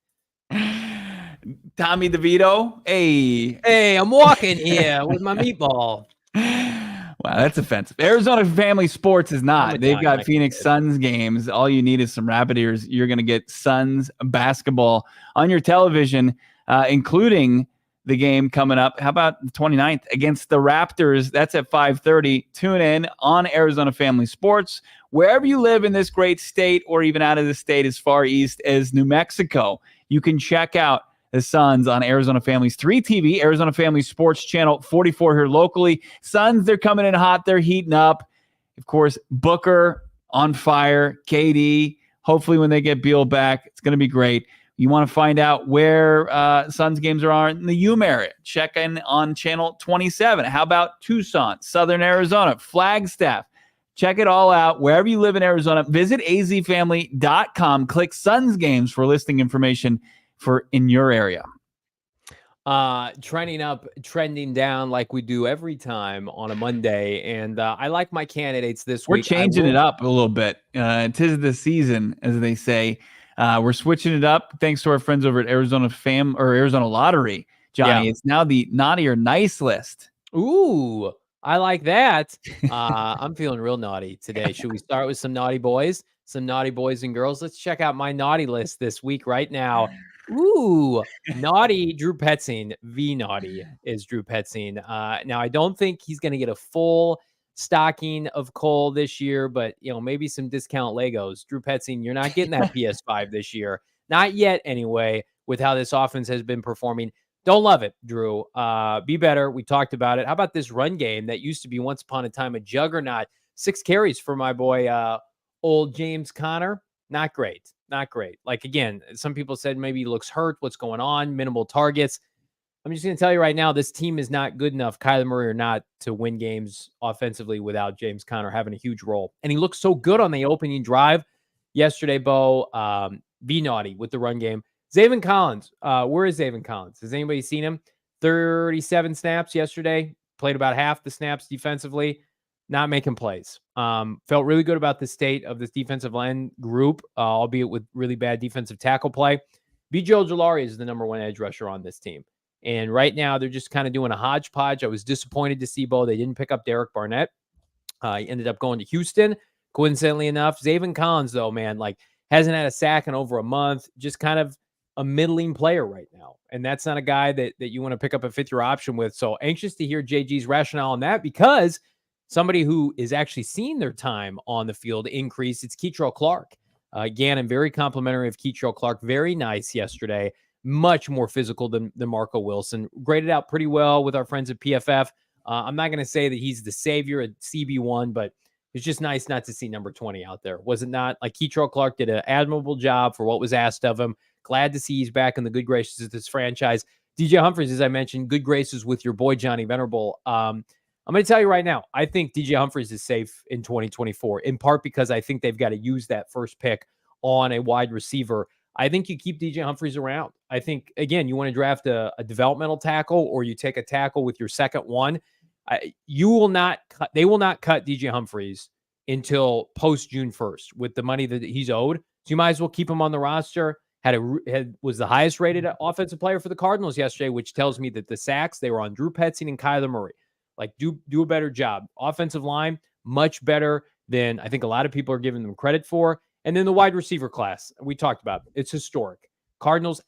Tommy DeVito. Hey, I'm walking here with my meatball. Wow, that's offensive. Arizona Family Sports is not. They've got Phoenix Suns games. All you need is some rabbit ears. You're going to get Suns basketball on your television, including the game coming up. How about the 29th against the Raptors? That's at 5:30. Tune in on Arizona Family Sports. Wherever you live in this great state or even out of the state as far east as New Mexico, you can check out the Suns on Arizona Family's 3 TV, Arizona Family Sports Channel 44 here locally. Suns, they're coming in hot. They're heating up. Of course, Booker on fire. KD, hopefully when they get Beal back, it's going to be great. You want to find out where Suns games are in the Yuma area? Check in on Channel 27. How about Tucson, Southern Arizona, Flagstaff? Check it all out. Wherever you live in Arizona, visit azfamily.com. Click Suns games for listing information for in your area. Trending up, trending down like we do every time on a Monday. And I like my candidates this week. We're changing it up a little bit. 'Tis the season, as they say. We're switching it up thanks to our friends over at Arizona Lottery. Johnny, It's now the naughty or nice list. Ooh, I like that. I'm feeling real naughty today. Should we start with some naughty boys? Some naughty boys and girls? Let's check out my naughty list this week right now. Ooh, naughty Drew Petzing. Naughty is Drew Petzing. Now, I don't think he's going to get a full stocking of coal this year, but maybe some discount Legos. Drew Petzing, you're not getting that PS5 this year. Not yet, anyway, with how this offense has been performing. Don't love it, Drew. Be better. We talked about it. How about this run game that used to be once upon a time a juggernaut? 6 carries for my boy, old James Conner. Not great. Not great. Like, again, some people said maybe he looks hurt. What's going on? Minimal targets. I'm just going to tell you right now, this team is not good enough, Kyler Murray or not, to win games offensively without James Conner having a huge role. And he looked so good on the opening drive yesterday, Bo. Be naughty with the run game. Zaven Collins. Where is Zaven Collins? Has anybody seen him? 37 snaps yesterday. Played about half the snaps defensively. Not making plays. Felt really good about the state of this defensive line group, albeit with really bad defensive tackle play. B.J. Ojulari is the number one edge rusher on this team. And right now, they're just kind of doing a hodgepodge. I was disappointed to see, Bo, they didn't pick up Derek Barnett. He ended up going to Houston, coincidentally enough. Zaven Collins, though, man, like, hasn't had a sack in over a month. Just kind of a middling player right now. And that's not a guy that you want to pick up a fifth-year option with. So anxious to hear JG's rationale on that, because somebody who is actually seeing their time on the field increase, it's Keitrell Clark. Gannon, very complimentary of Keitrell Clark. Very nice yesterday. Much more physical than Marco Wilson. Graded out pretty well with our friends at PFF. I'm not going to say that he's the savior at CB1, but it's just nice not to see number 20 out there. Was it not? Like, Keitrell Clark did an admirable job for what was asked of him. Glad to see he's back in the good graces of this franchise. DJ Humphries, as I mentioned, good graces with your boy Johnny Venerable. I'm going to tell you right now, I think DJ Humphries is safe in 2024, in part because I think they've got to use that first pick on a wide receiver. I think you keep DJ Humphries around. I think, again, you want to draft a developmental tackle, or you take a tackle with your second one. They will not cut DJ Humphries until post June 1st with the money that he's owed. So you might as well keep him on the roster. Was the highest rated offensive player for the Cardinals yesterday, which tells me that the sacks, they were on Drew Petzing and Kyler Murray. Like, do a better job. Offensive line, much better than I think a lot of people are giving them credit for. And then the wide receiver class, we talked about, it's historic. Cardinals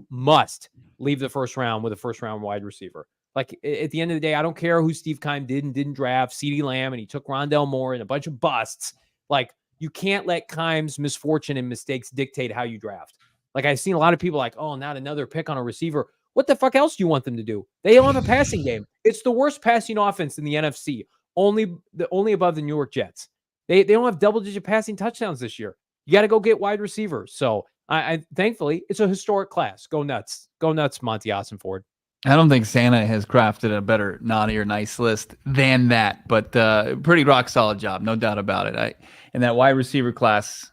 must leave the first round with a first-round wide receiver. Like, at the end of the day, I don't care who Steve Keim did and didn't draft, CeeDee Lamb, and he took Rondell Moore and a bunch of busts. Like, you can't let Keim's misfortune and mistakes dictate how you draft. Like, I've seen a lot of people like, oh, not another pick on a receiver. What the fuck else do you want them to do? They don't have a passing game. It's the worst passing offense in the NFC, only above the New York Jets. They don't have double-digit passing touchdowns this year. You got to go get wide receivers. So, I thankfully, it's a historic class. Go nuts. Go nuts, Monti Ossenfort. I don't think Santa has crafted a better naughty or nice list than that, but pretty rock solid job, no doubt about it. And that wide receiver class,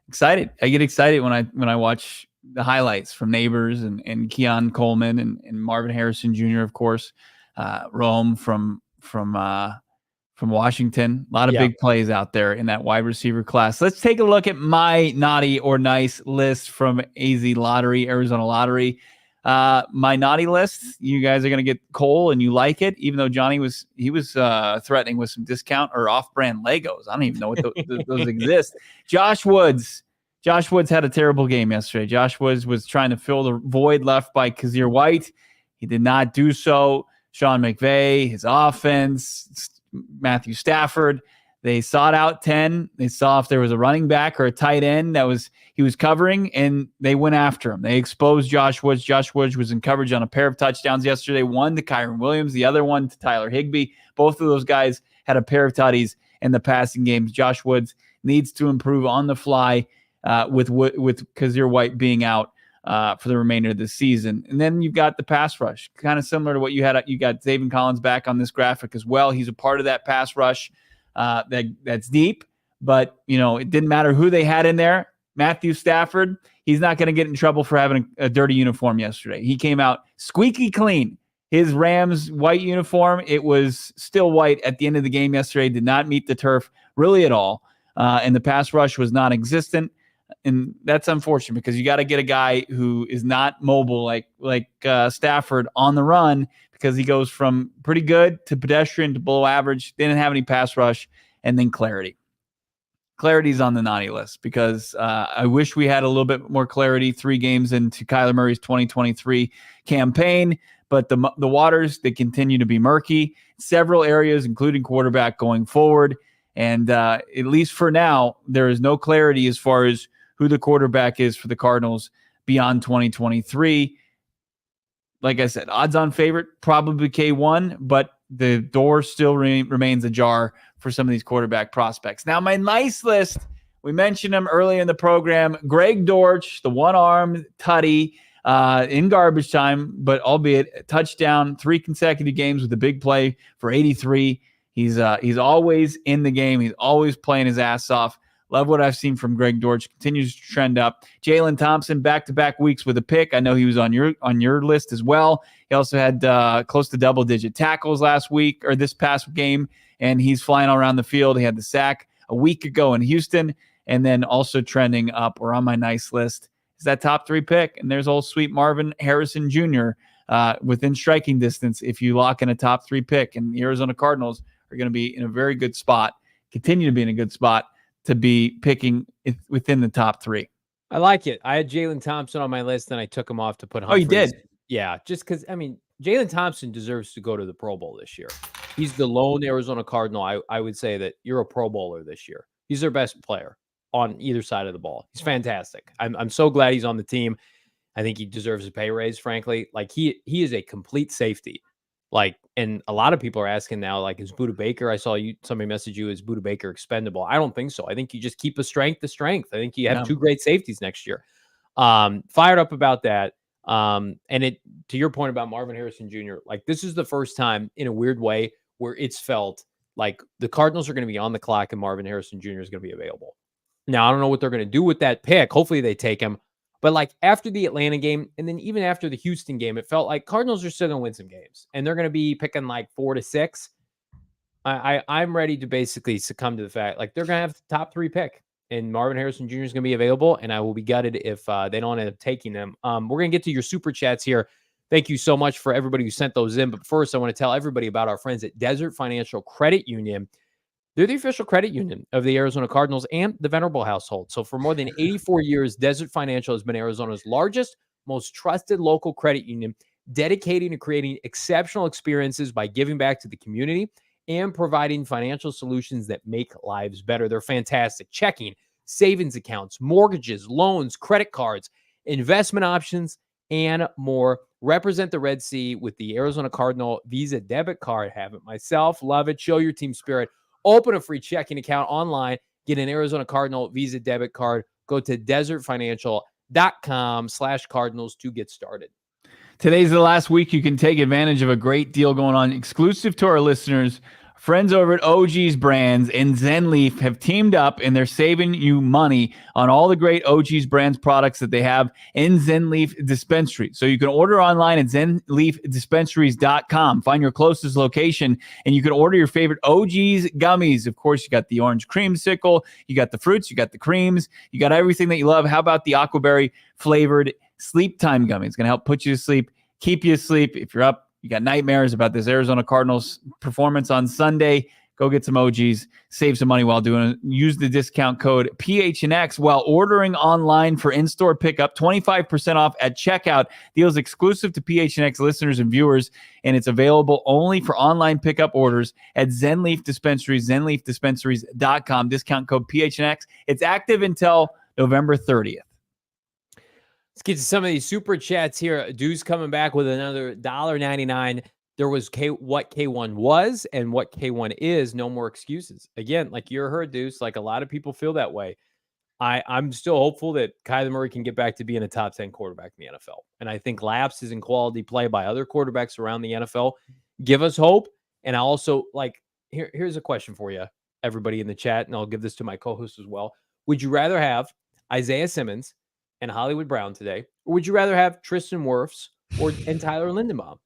excited. I get excited when I watch the highlights from Neighbors and Keon Coleman and Marvin Harrison Jr., of course, Rome from Washington. A lot of big plays out there in that wide receiver class. Let's take a look at my naughty or nice list from Arizona Lottery. My naughty list, you guys are going to get Cole and you like it, even though Johnny was threatening with some discount or off-brand Legos. I don't even know what those exist. Josh Woods had a terrible game yesterday. Josh Woods was trying to fill the void left by Kazir White. He did not do so. Sean McVay, his offense, Matthew Stafford, they sought out 10. They saw if there was a running back or a tight end he was covering, and they went after him. They exposed Josh Woods. Josh Woods was in coverage on a pair of touchdowns yesterday, one to Kyron Williams, the other one to Tyler Higbee. Both of those guys had a pair of tutties in the passing games. Josh Woods needs to improve on the fly with Kazir White being out for the remainder of the season. And then you've got the pass rush, kind of similar to what you had. You got Zaven Collins back on this graphic as well. He's a part of that pass rush that's deep, but it didn't matter who they had in there. Matthew Stafford, he's not going to get in trouble for having a dirty uniform yesterday. He came out squeaky clean. His Rams white uniform, it was still white at the end of the game yesterday, did not meet the turf really at all. And the pass rush was non-existent. And that's unfortunate because you got to get a guy who is not mobile like Stafford on the run, because he goes from pretty good to pedestrian to below average. Didn't have any pass rush, and then clarity. Clarity's on the naughty list because I wish we had a little bit more clarity 3 games into Kyler Murray's 2023 campaign, but the waters, they continue to be murky. Several areas, including quarterback, going forward. And at least for now, there is no clarity as far as who the quarterback is for the Cardinals beyond 2023. Like I said, odds-on favorite, probably K1, but the door still remains ajar for some of these quarterback prospects. Now, my nice list, we mentioned him earlier in the program, Greg Dortch, the one-armed tutty. in garbage time, but albeit a touchdown, 3 consecutive games with a big play for 83. He's always in the game. He's always playing his ass off. Love what I've seen from Greg Dortch. Continues to trend up. Jalen Thompson, back-to-back weeks with a pick. I know he was on your list as well. He also had close to double-digit tackles last week or this past game, and he's flying all around the field. He had the sack a week ago in Houston, and then also trending up or on my nice list is that top 3 pick. And there's old sweet Marvin Harrison Jr. Within striking distance if you lock in a top 3 pick. And the Arizona Cardinals are going to be in a very good spot, continue to be in a good spot to be picking within the top 3. I like it. I had Jalen Thompson on my list, and I took him off to put Humphries. Oh, you did? Yeah, just because, Jalen Thompson deserves to go to the Pro Bowl this year. He's the lone Arizona Cardinal. I would say that you're a Pro Bowler this year. He's their best player on either side of the ball. He's fantastic. I'm so glad he's on the team. I think he deserves a pay raise, frankly. Like, he is a complete safety. Like, and a lot of people are asking now, like, is Budda Baker? I saw somebody message you, is Budda Baker expendable? I don't think so. I think you just keep a strength to strength. I think you have 2 great safeties next year. Fired up about that. And it, to your point about Marvin Harrison Jr., like, this is the first time in a weird way where it's felt like the Cardinals are going to be on the clock and Marvin Harrison Jr. is going to be available. Now, I don't know what they're going to do with that pick. Hopefully they take him. But like after the Atlanta game and then even after the Houston game, it felt like Cardinals are still going to win some games and they're going to be picking like 4 to 6. I'm ready to basically succumb to the fact like they're going to have the top 3 pick and Marvin Harrison Jr. is going to be available. And I will be gutted if they don't end up taking them. We're going to get to your super chats here. Thank you so much for everybody who sent those in. But first, I want to tell everybody about our friends at Desert Financial Credit Union. They're the official credit union of the Arizona Cardinals and the Venerable household. So for more than 84 years, Desert Financial has been Arizona's largest, most trusted local credit union, dedicating to creating exceptional experiences by giving back to the community and providing financial solutions that make lives better. They're fantastic. Checking, savings accounts, mortgages, loans, credit cards, investment options, and more. Represent the Red Sea with the Arizona Cardinal Visa debit card. Have it myself. Love it. Show your team spirit. Open a free checking account online. Get an Arizona Cardinal Visa debit card. Go to desertfinancial.com/Cardinals to get started. Today's the last week you can take advantage of a great deal going on exclusive to our listeners. Friends over at OG's Brands and ZenLeaf have teamed up and they're saving you money on all the great OG's Brands products that they have in ZenLeaf Dispensary. So you can order online at ZenLeafDispensaries.com. Find your closest location and you can order your favorite OG's gummies. Of course, you got the orange creamsicle, you got the fruits, you got the creams, you got everything that you love. How about the aquaberry flavored sleep time gummy? It's going to help put you to sleep, keep you asleep. If you're up, you got nightmares about this Arizona Cardinals performance on Sunday, go get some OGs, save some money while doing it. Use the discount code PHNX while ordering online for in-store pickup, 25% off at checkout. Deals exclusive to PHNX listeners and viewers, and it's available only for online pickup orders at ZenLeaf Dispensaries, ZenLeafDispensaries.com, discount code PHNX. It's active until November 30th. Let's get to some of these super chats here. Deuce coming back with another $1.99. There was what K1 was and what K1 is. No more excuses. Again, like you heard, Deuce, like a lot of people feel that way. I'm still hopeful that Kyler Murray can get back to being a top 10 quarterback in the NFL. And I think lapses in quality play by other quarterbacks around the NFL give us hope. And I also like, here's a question for you, everybody in the chat, and I'll give this to my co-host as well. Would you rather have Isaiah Simmons and Hollywood Brown today, or would you rather have Tristan Wirfs and Tyler Lindenbaum?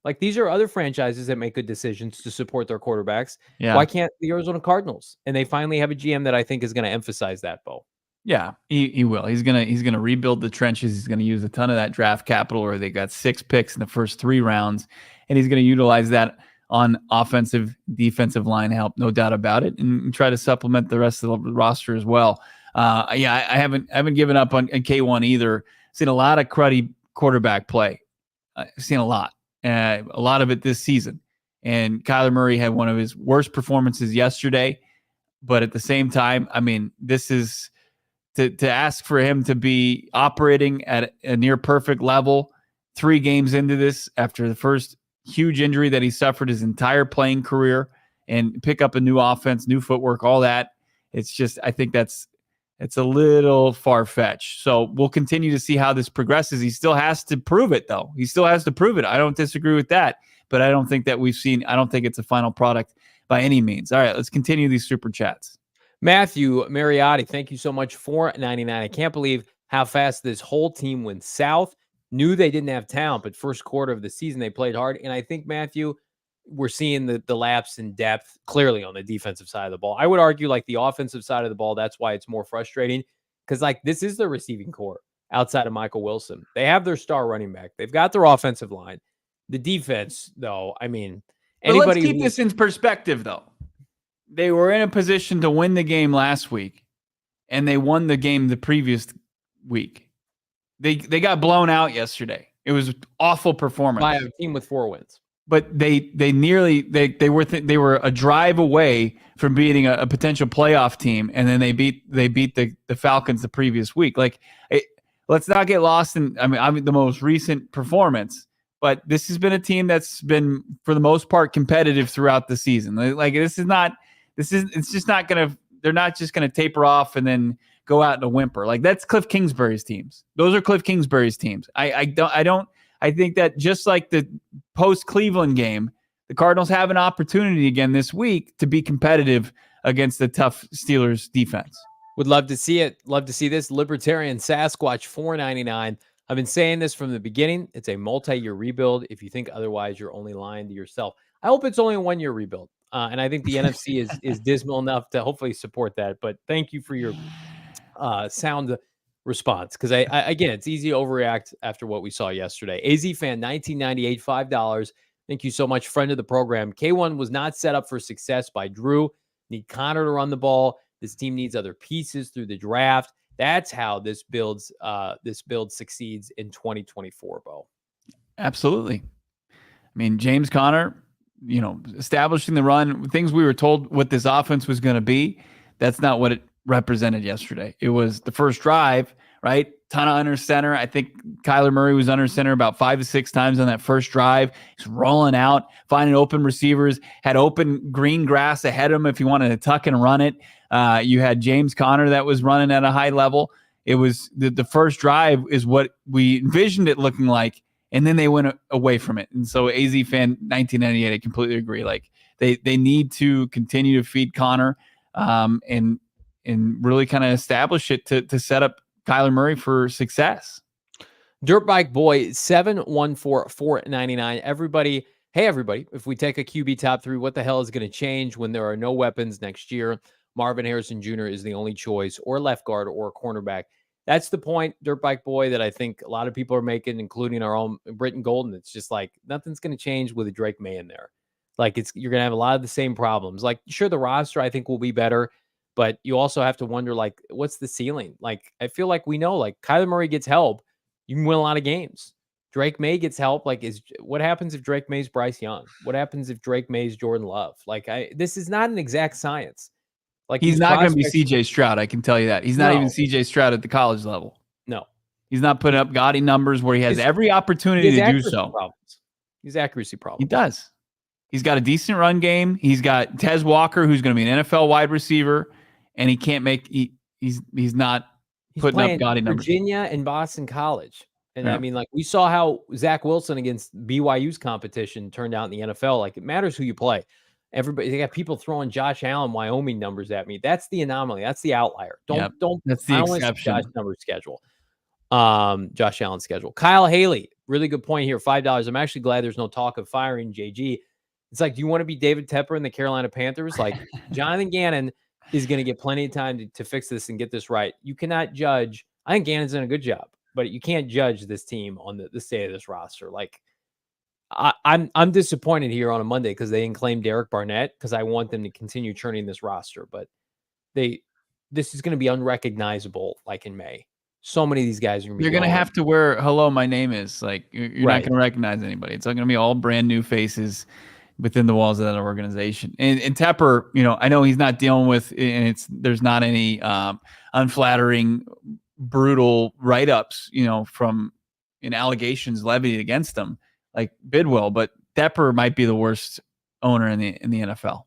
Like, these are other franchises that make good decisions to support their quarterbacks. Yeah. Why can't the Arizona Cardinals? And they finally have a GM that I think is going to emphasize that, Bo. Yeah, he will. He's gonna rebuild the trenches. He's gonna use a ton of that draft capital, or they got 6 picks in the first 3 rounds, and he's gonna utilize that on offensive, defensive line help, no doubt about it, and try to supplement the rest of the roster as well. I haven't given up on K1 either. Seen a lot of cruddy quarterback play. I've seen a lot of it this season. And Kyler Murray had one of his worst performances yesterday. But at the same time, I mean, this is to ask for him to be operating at a near perfect level 3 games into this after the first huge injury that he suffered his entire playing career, and pick up a new offense, new footwork, all that. It's just, I think that's It's a little far-fetched. So we'll continue to see how this progresses. He still has to prove it, though. He still has to prove it. I don't disagree with that, but I don't think that I don't think it's a final product by any means. All right, let's continue these super chats. Matthew Mariotti, thank you so much for $4.99. I can't believe how fast this whole team went south. Knew they didn't have talent, but first quarter of the season they played hard. And I think, Matthew, we're seeing the lapse in depth clearly on the defensive side of the ball. I would argue like the offensive side of the ball, that's why it's more frustrating, because like this is their receiving core outside of Michael Wilson. They have their star running back. They've got their offensive line. The defense, though, I mean, but let's keep this in perspective, though. They were in a position to win the game last week, and they won the game the previous week. They got blown out yesterday. It was an awful performance by a team with 4 wins. But they were a drive away from beating a potential playoff team, and then they beat the Falcons the previous week. Let's not get lost in the most recent performance. But this has been a team that's been, for the most part, competitive throughout the season. It's just not going to. They're not just going to taper off and then go out in a whimper. Like, that's Cliff Kingsbury's teams. Those are Cliff Kingsbury's teams. I think that just like the post-Cleveland game, the Cardinals have an opportunity again this week to be competitive against the tough Steelers defense. Would love to see it. Love to see this. Libertarian Sasquatch, $4.99. I've been saying this from the beginning. It's a multi-year rebuild. If you think otherwise, you're only lying to yourself. I hope it's only a 1-year rebuild. And I think the NFC is dismal enough to hopefully support that. But thank you for your sound response, because I again, it's easy to overreact after what we saw yesterday. AZ Fan 1998, $5. Thank you so much, friend of the program. K1 was not set up for success by Drew. Need Connor to run the ball. This team needs other pieces through the draft. That's how this build succeeds in 2024, Bo. Absolutely. I mean, James Conner, establishing the run, things we were told what this offense was going to be. That's not what it represented yesterday. It was the first drive, right? Ton of under center. I think Kyler Murray was under center about 5 to 6 times on that first drive. He's rolling out, finding open receivers, had open green grass ahead of him if you wanted to tuck and run it. You had James Conner that was running at a high level. It was the first drive is what we envisioned it looking like, and then they went away from it. And so AZ Fan 1998, I completely agree. Like, they need to continue to feed Conner and really kind of establish it to set up Kyler Murray for success. Dirtbike Boy 714-499. Everybody, hey everybody, if we take a QB top 3, what the hell is going to change when there are no weapons next year? Marvin Harrison Jr. is the only choice, or left guard or cornerback. That's the point, Dirtbike Boy, that I think a lot of people are making, including our own Britton Golden. It's just like nothing's going to change with a Drake Maye in there. Like, you're going to have a lot of the same problems. Like, sure, the roster I think will be better, but you also have to wonder, like, what's the ceiling? Like, I feel like we know, like, Kyler Murray gets help, you can win a lot of games. Drake Maye gets help. Like, what happens if Drake Maye's Bryce Young? What happens if Drake Maye's Jordan Love? Like, this is not an exact science. Like, he's not going to be CJ Stroud. I can tell you that. He's not even CJ Stroud at the college level. No, he's not putting up gaudy numbers where he has every opportunity to do so. His accuracy problem. He does. He's got a decent run game. He's got Tez Walker, who's going to be an NFL wide receiver. And he can't make. He's not putting up gaudy numbers. Virginia and Boston College, and yeah. I mean, like, we saw how Zach Wilson against BYU's competition turned out in the NFL. Like, it matters who you play. They got people throwing Josh Allen Wyoming numbers at me. That's the anomaly. That's the outlier. Don't. That's the exception. Josh number schedule. Josh Allen's schedule. Kyle Haley, really good point here. $5. I'm actually glad there's no talk of firing JG. It's like, do you want to be David Tepper in the Carolina Panthers? Like, Jonathan Gannon is going to get plenty of time to fix this and get this right. You cannot judge. I think Gannon's done a good job, but you can't judge this team on the state of this roster. Like, I'm disappointed here on a Monday because they didn't claim Derek Barnett, because I want them to continue churning this roster, but this is going to be unrecognizable like in May. So many of these guys are going to be. You're going to have to wear "Hello, my name is." Like, you're not going to recognize anybody. It's not going to be all brand new faces within the walls of that organization. And Tepper, I know he's not dealing with, and there's not any unflattering, brutal write-ups, from allegations levied against him like Bidwell, but Tepper might be the worst owner in the NFL.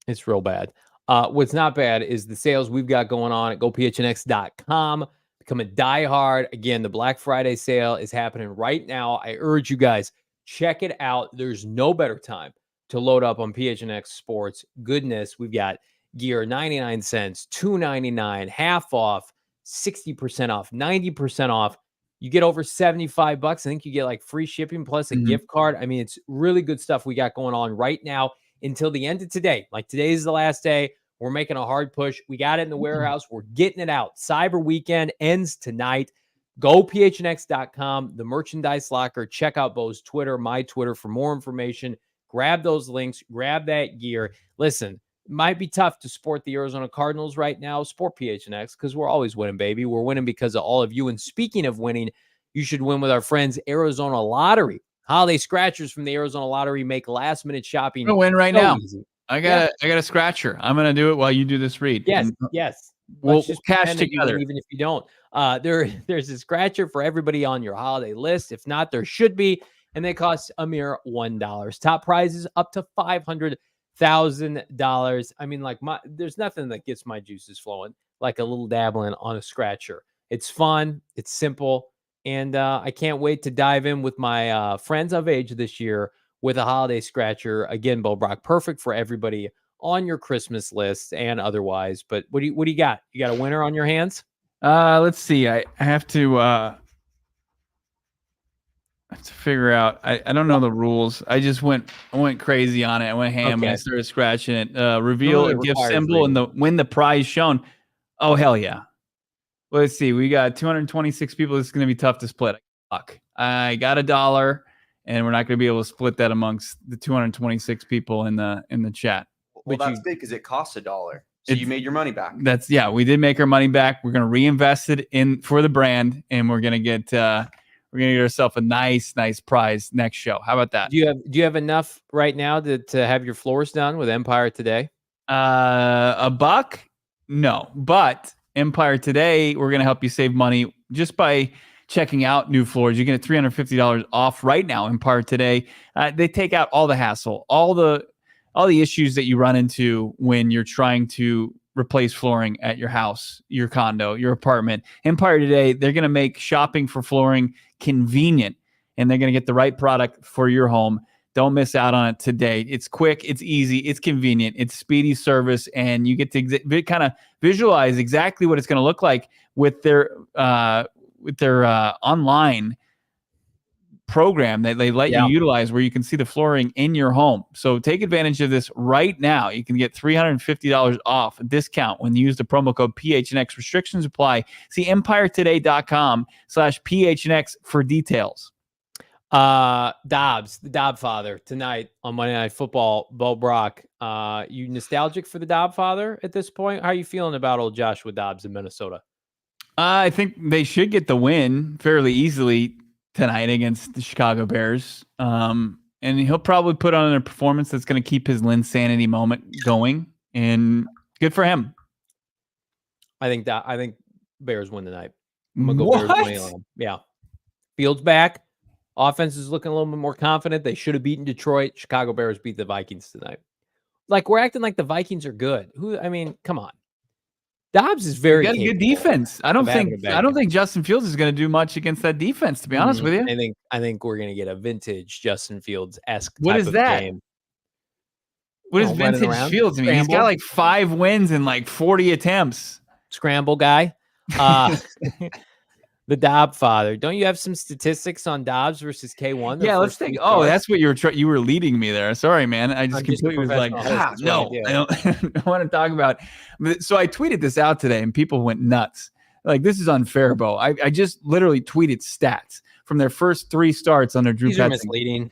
It's real bad. What's not bad is the sales we've got going on at gophnx.com. Become a diehard. Again, the Black Friday sale is happening right now. I urge you guys, check it out. There's no better time to load up on PHNX Sports. Goodness, we've got gear 99 cents, $2.99, half off, 60% off, 90% off. You get over 75 bucks. I think you get like free shipping plus a gift card. I mean, it's really good stuff we got going on right now until the end of today. Like today is the last day. We're making a hard push. We got it in the warehouse. We're getting it out. Cyber weekend ends tonight. Go phnx.com, the merchandise locker. Check out Bo's Twitter, my Twitter for more information. Grab those links. Grab that gear. Listen, it might be tough to support the Arizona Cardinals right now. Support PHNX because we're always winning, baby. We're winning because of all of you. And speaking of winning, you should win with our friends Arizona Lottery. Holiday scratchers from the Arizona Lottery make last-minute shopping. I'm gonna win right now. Easy. I got a scratcher. I'm gonna do it while you do this read. Yes, and yes. We'll cash together, even if you don't. There's a scratcher for everybody on your holiday list. If not, there should be, and they cost a mere $1. Top prizes up to $500,000. I mean, there's nothing that gets my juices flowing like a little dabbling on a scratcher. It's fun. It's simple. And I can't wait to dive in with my friends of age this year with a holiday scratcher. Again, Bo Brack, perfect for everybody on your Christmas list and otherwise. But what do you got? You got a winner on your hands? Let's see. I have to figure out. I don't know the rules. I went crazy on it. I went ham and I started scratching it. Reveal a gift symbol and win the prize shown. Oh, hell yeah. Let's see. We got 226 people. This is going to be tough to split. I got $1, and we're not going to be able to split that amongst the 226 people in the chat. Well, that's big because it costs $1. So you made your money back. We did make our money back. We're going to reinvest it in for the brand, and we're going to get ourselves a nice prize next show. How about that? Do you have enough right now to have your floors done with Empire Today? $1? No, but Empire Today, we're going to help you save money just by checking out new floors. You get $350 off right now. Empire Today, they take out all the hassle, all the issues that you run into when you're trying to replace flooring at your house, your condo, your apartment. Empire Today, they're going to make shopping for flooring convenient, and they're going to get the right product for your home. Don't miss out on it today. It's quick, it's easy, it's convenient, it's speedy service, and you get to kind of visualize exactly what it's going to look like with their online program that they let you utilize, where you can see the flooring in your home. So take advantage of this right now. You can get $350 off a discount when you use the promo code PHNX. Restrictions apply. See EmpireToday.com/PHNX for details. Dobbs, the Dobb father, tonight on Monday Night Football. Bo Brack, you nostalgic for the Dobb father at this point? How are you feeling about old Joshua Dobbs in Minnesota? I think they should get the win fairly easily tonight against the Chicago Bears. And he'll probably put on a performance that's going to keep his Linsanity moment going, and good for him. I think Bears win tonight. I'm going to go Bears winning on them. Yeah. Fields back. Offense is looking a little bit more confident. They should have beaten Detroit. Chicago Bears beat the Vikings tonight. Like, we're acting like the Vikings are good. Come on. Dobbs is very got a good defense. I don't think Justin Fields is going to do much against that defense, to be honest with you. I think we're going to get a vintage Justin Fields-esque What type is of that? game. What is vintage Fields mean? He's got like 5 wins and like 40 attempts. Scramble guy. The Dobb father. Don't you have some statistics on Dobbs versus K1? Yeah, let's take. Oh, that's what you were leading me there. Sorry, man. I just completely was like, no, I don't want to talk about. So I tweeted this out today, and people went nuts. Like, this is unfair, Bo. I just literally tweeted stats from their first 3 starts under Drew. These are misleading.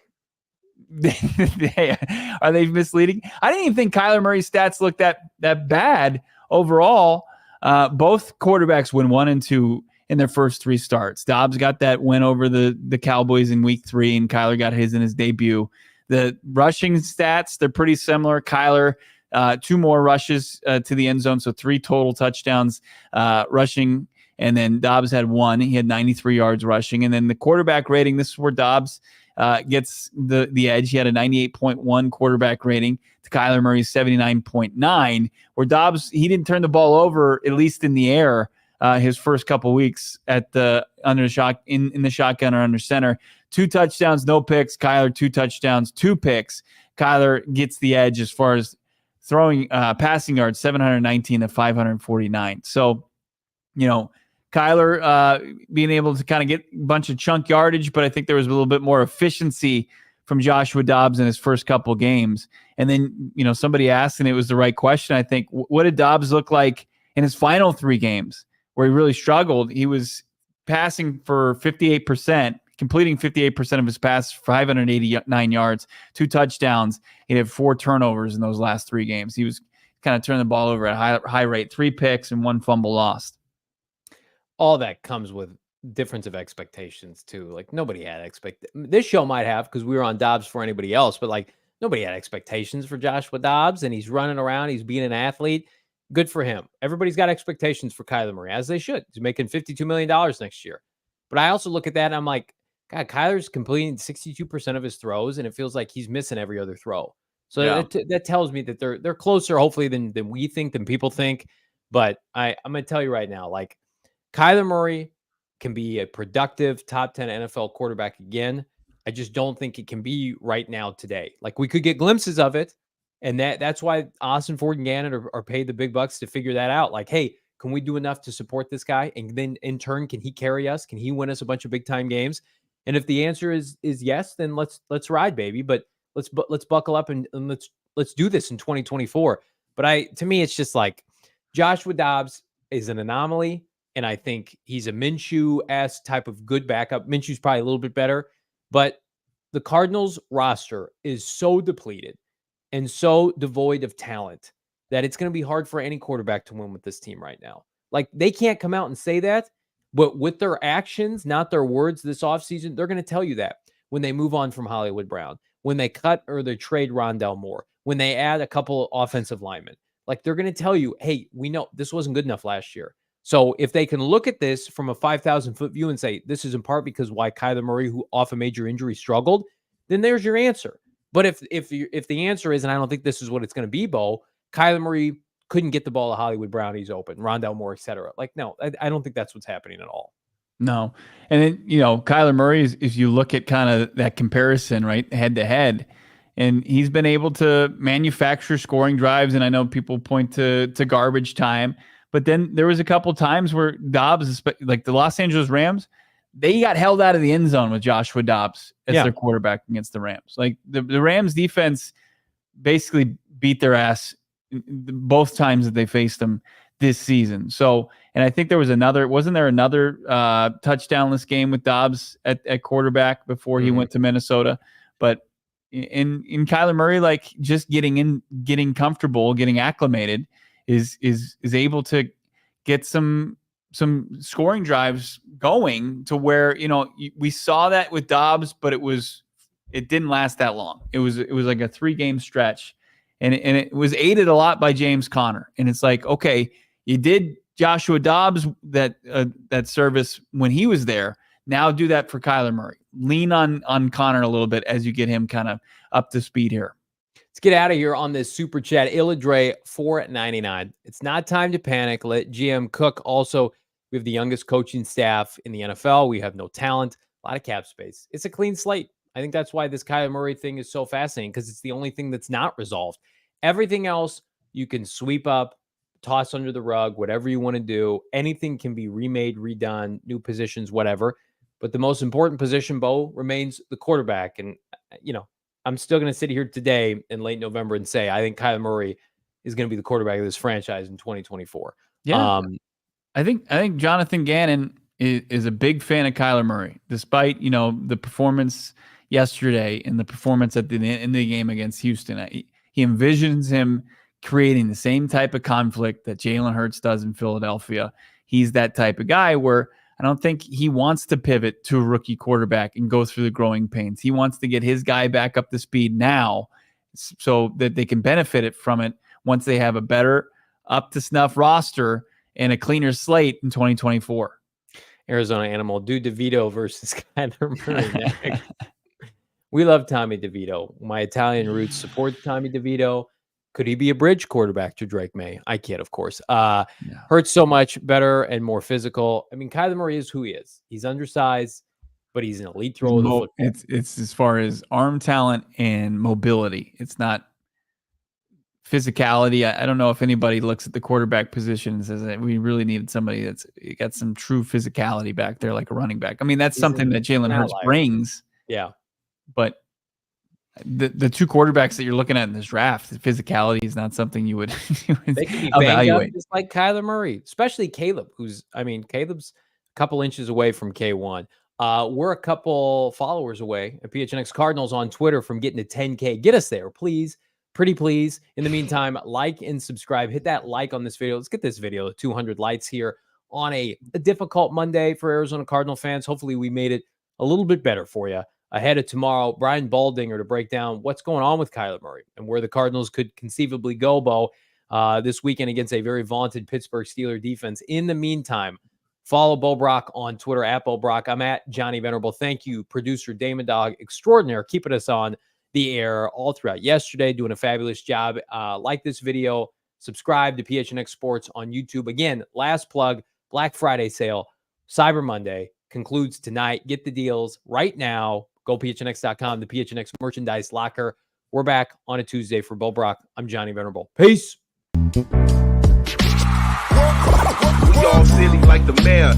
Are they misleading? I didn't even think Kyler Murray's stats looked that bad overall. Both quarterbacks win 1 and 2 in their first 3 starts. Dobbs got that win over the Cowboys in week 3, and Kyler got his in his debut. The rushing stats, they're pretty similar. Kyler, 2 more rushes to the end zone, so 3 total touchdowns rushing, and then Dobbs had 1. He had 93 yards rushing. And then the quarterback rating, this is where Dobbs gets the edge. He had a 98.1 quarterback rating to Kyler Murray's 79.9, where Dobbs, he didn't turn the ball over, at least in the air, his first couple weeks at the under the shot in the shotgun or under center. 2 touchdowns, no picks. Kyler, 2 touchdowns, 2 picks. Kyler gets the edge as far as throwing passing yards, 719 to 549. So, Kyler being able to kind of get a bunch of chunk yardage, but I think there was a little bit more efficiency from Joshua Dobbs in his first couple games. And then, somebody asked, and it was the right question, I think, what did Dobbs look like in his final 3 games where he really struggled? He was passing for 58%, completing 58% of his passes, 589 yards, 2 touchdowns. He had 4 turnovers in those last 3 games. He was kind of turning the ball over at a high rate, 3 picks and 1 fumble lost. All that comes with difference of expectations too. Like nobody had this show might have, because we were on Dobbs for anybody else, but like nobody had expectations for Joshua Dobbs, and he's running around, he's being an athlete. Good for him. Everybody's got expectations for Kyler Murray, as they should. He's making $52 million next year. But I also look at that and I'm like, God, Kyler's completing 62% of his throws, and it feels like he's missing every other throw. So that tells me that they're closer, hopefully, than we think, than people think. But I'm going to tell you right now, like, Kyler Murray can be a productive top 10 NFL quarterback again. I just don't think it can be right now today. Like, we could get glimpses of it, and that's why Ossenfort and Gannon are paid the big bucks to figure that out. Like, hey, can we do enough to support this guy? And then in turn, can he carry us? Can he win us a bunch of big time games? And if the answer is yes, then let's ride, baby. But let's buckle up and let's do this in 2024. But to me, it's just like Joshua Dobbs is an anomaly, and I think he's a Minshew-esque type of good backup. Minshew's probably a little bit better, but the Cardinals roster is so depleted and so devoid of talent that it's going to be hard for any quarterback to win with this team right now. Like, they can't come out and say that, but with their actions, not their words this offseason, they're going to tell you that when they move on from Hollywood Brown, when they cut or they trade Rondell Moore, when they add a couple offensive linemen. Like, they're going to tell you, hey, we know this wasn't good enough last year. So if they can look at this from a 5,000-foot view and say, this is in part because why Kyler Murray, who off a major injury, struggled, then there's your answer. But if the answer is, and I don't think this is what it's going to be, Bo, Kyler Murray couldn't get the ball to Hollywood Brown, he's open, Rondell Moore, etc. Like, no, I don't think that's what's happening at all. No. And then, Kyler Murray, if you look at kind of that comparison, right, head to head, and he's been able to manufacture scoring drives. And I know people point to garbage time, but then there was a couple times where Dobbs, like the Los Angeles Rams, they got held out of the end zone with Joshua Dobbs as their quarterback against the Rams. Like the Rams defense basically beat their ass both times that they faced them this season. So, and I think wasn't there another touchdownless game with Dobbs at quarterback before he went to Minnesota? But in Kyler Murray, like just getting comfortable, getting acclimated is able to get some scoring drives going to where, we saw that with Dobbs, but it didn't last that long. It was like a 3-game stretch. And it was aided a lot by James Conner. And it's like, okay, you did Joshua Dobbs that service when he was there. Now do that for Kyler Murray. Lean on Conner a little bit as you get him kind of up to speed here. Let's get out of here on this super chat. Illadre $4.99. It's not time to panic. Let GM cook. Also, we have the youngest coaching staff in the NFL. We have no talent, a lot of cap space. It's a clean slate. I think that's why this Kyler Murray thing is so fascinating, because it's the only thing that's not resolved. Everything else you can sweep up, toss under the rug, whatever you want to do. Anything can be remade, redone, new positions, whatever. But the most important position, Bo, remains the quarterback. And, I'm still going to sit here today in late November and say, I think Kyler Murray is going to be the quarterback of this franchise in 2024. Yeah. I think Jonathan Gannon is a big fan of Kyler Murray, despite, the performance yesterday and the performance at the end of the game against Houston. He envisions him creating the same type of conflict that Jalen Hurts does in Philadelphia. He's that type of guy where I don't think he wants to pivot to a rookie quarterback and go through the growing pains. He wants to get his guy back up to speed now so that they can benefit from it once they have a better up-to-snuff roster and a cleaner slate in 2024. Arizona Animal, do DeVito versus Kyler Murray. We love Tommy DeVito. My Italian roots support Tommy DeVito. Could he be a bridge quarterback to Drake Maye? I kid, of course. Hurts so much better and more physical. I mean, Kyler Murray is who he is. He's undersized, but he's an elite thrower of the football. It's as far as arm talent and mobility. It's not physicality. I don't know if anybody looks at the quarterback position and says that we really needed somebody that's got some true physicality back there, like a running back. I mean, that's something that Jalen Hurts brings. Yeah. But the two quarterbacks that you're looking at in this draft, the phicality is not something you would they can be evaluate. Just like Kyler Murray, especially Caleb, Caleb's a couple inches away from K1. We're a couple followers away at PHNX Cardinals on Twitter from getting to 10K. Get us there, please. Pretty please. In the meantime, like and subscribe. Hit that like on this video. Let's get this video to 200 likes here on a difficult Monday for Arizona Cardinal fans. Hopefully we made it a little bit better for you. Ahead of tomorrow, Brian Baldinger to break down what's going on with Kyler Murray and where the Cardinals could conceivably go, Bo, this weekend against a very vaunted Pittsburgh Steelers defense. In the meantime, follow Bo Brack on Twitter at Bo Brack. I'm at Johnny Venerable. Thank you, producer Damon Dog extraordinaire, keeping us on the air all throughout yesterday, doing a fabulous job. Like this video, subscribe to PHNX Sports on YouTube. Again, last plug, Black Friday sale, Cyber Monday concludes tonight. Get the deals right now. Go PHNX.com, the PHNX merchandise locker. We're back on a Tuesday for Bo Brack. I'm Johnny Venerable. Peace. We all silly like the mayor.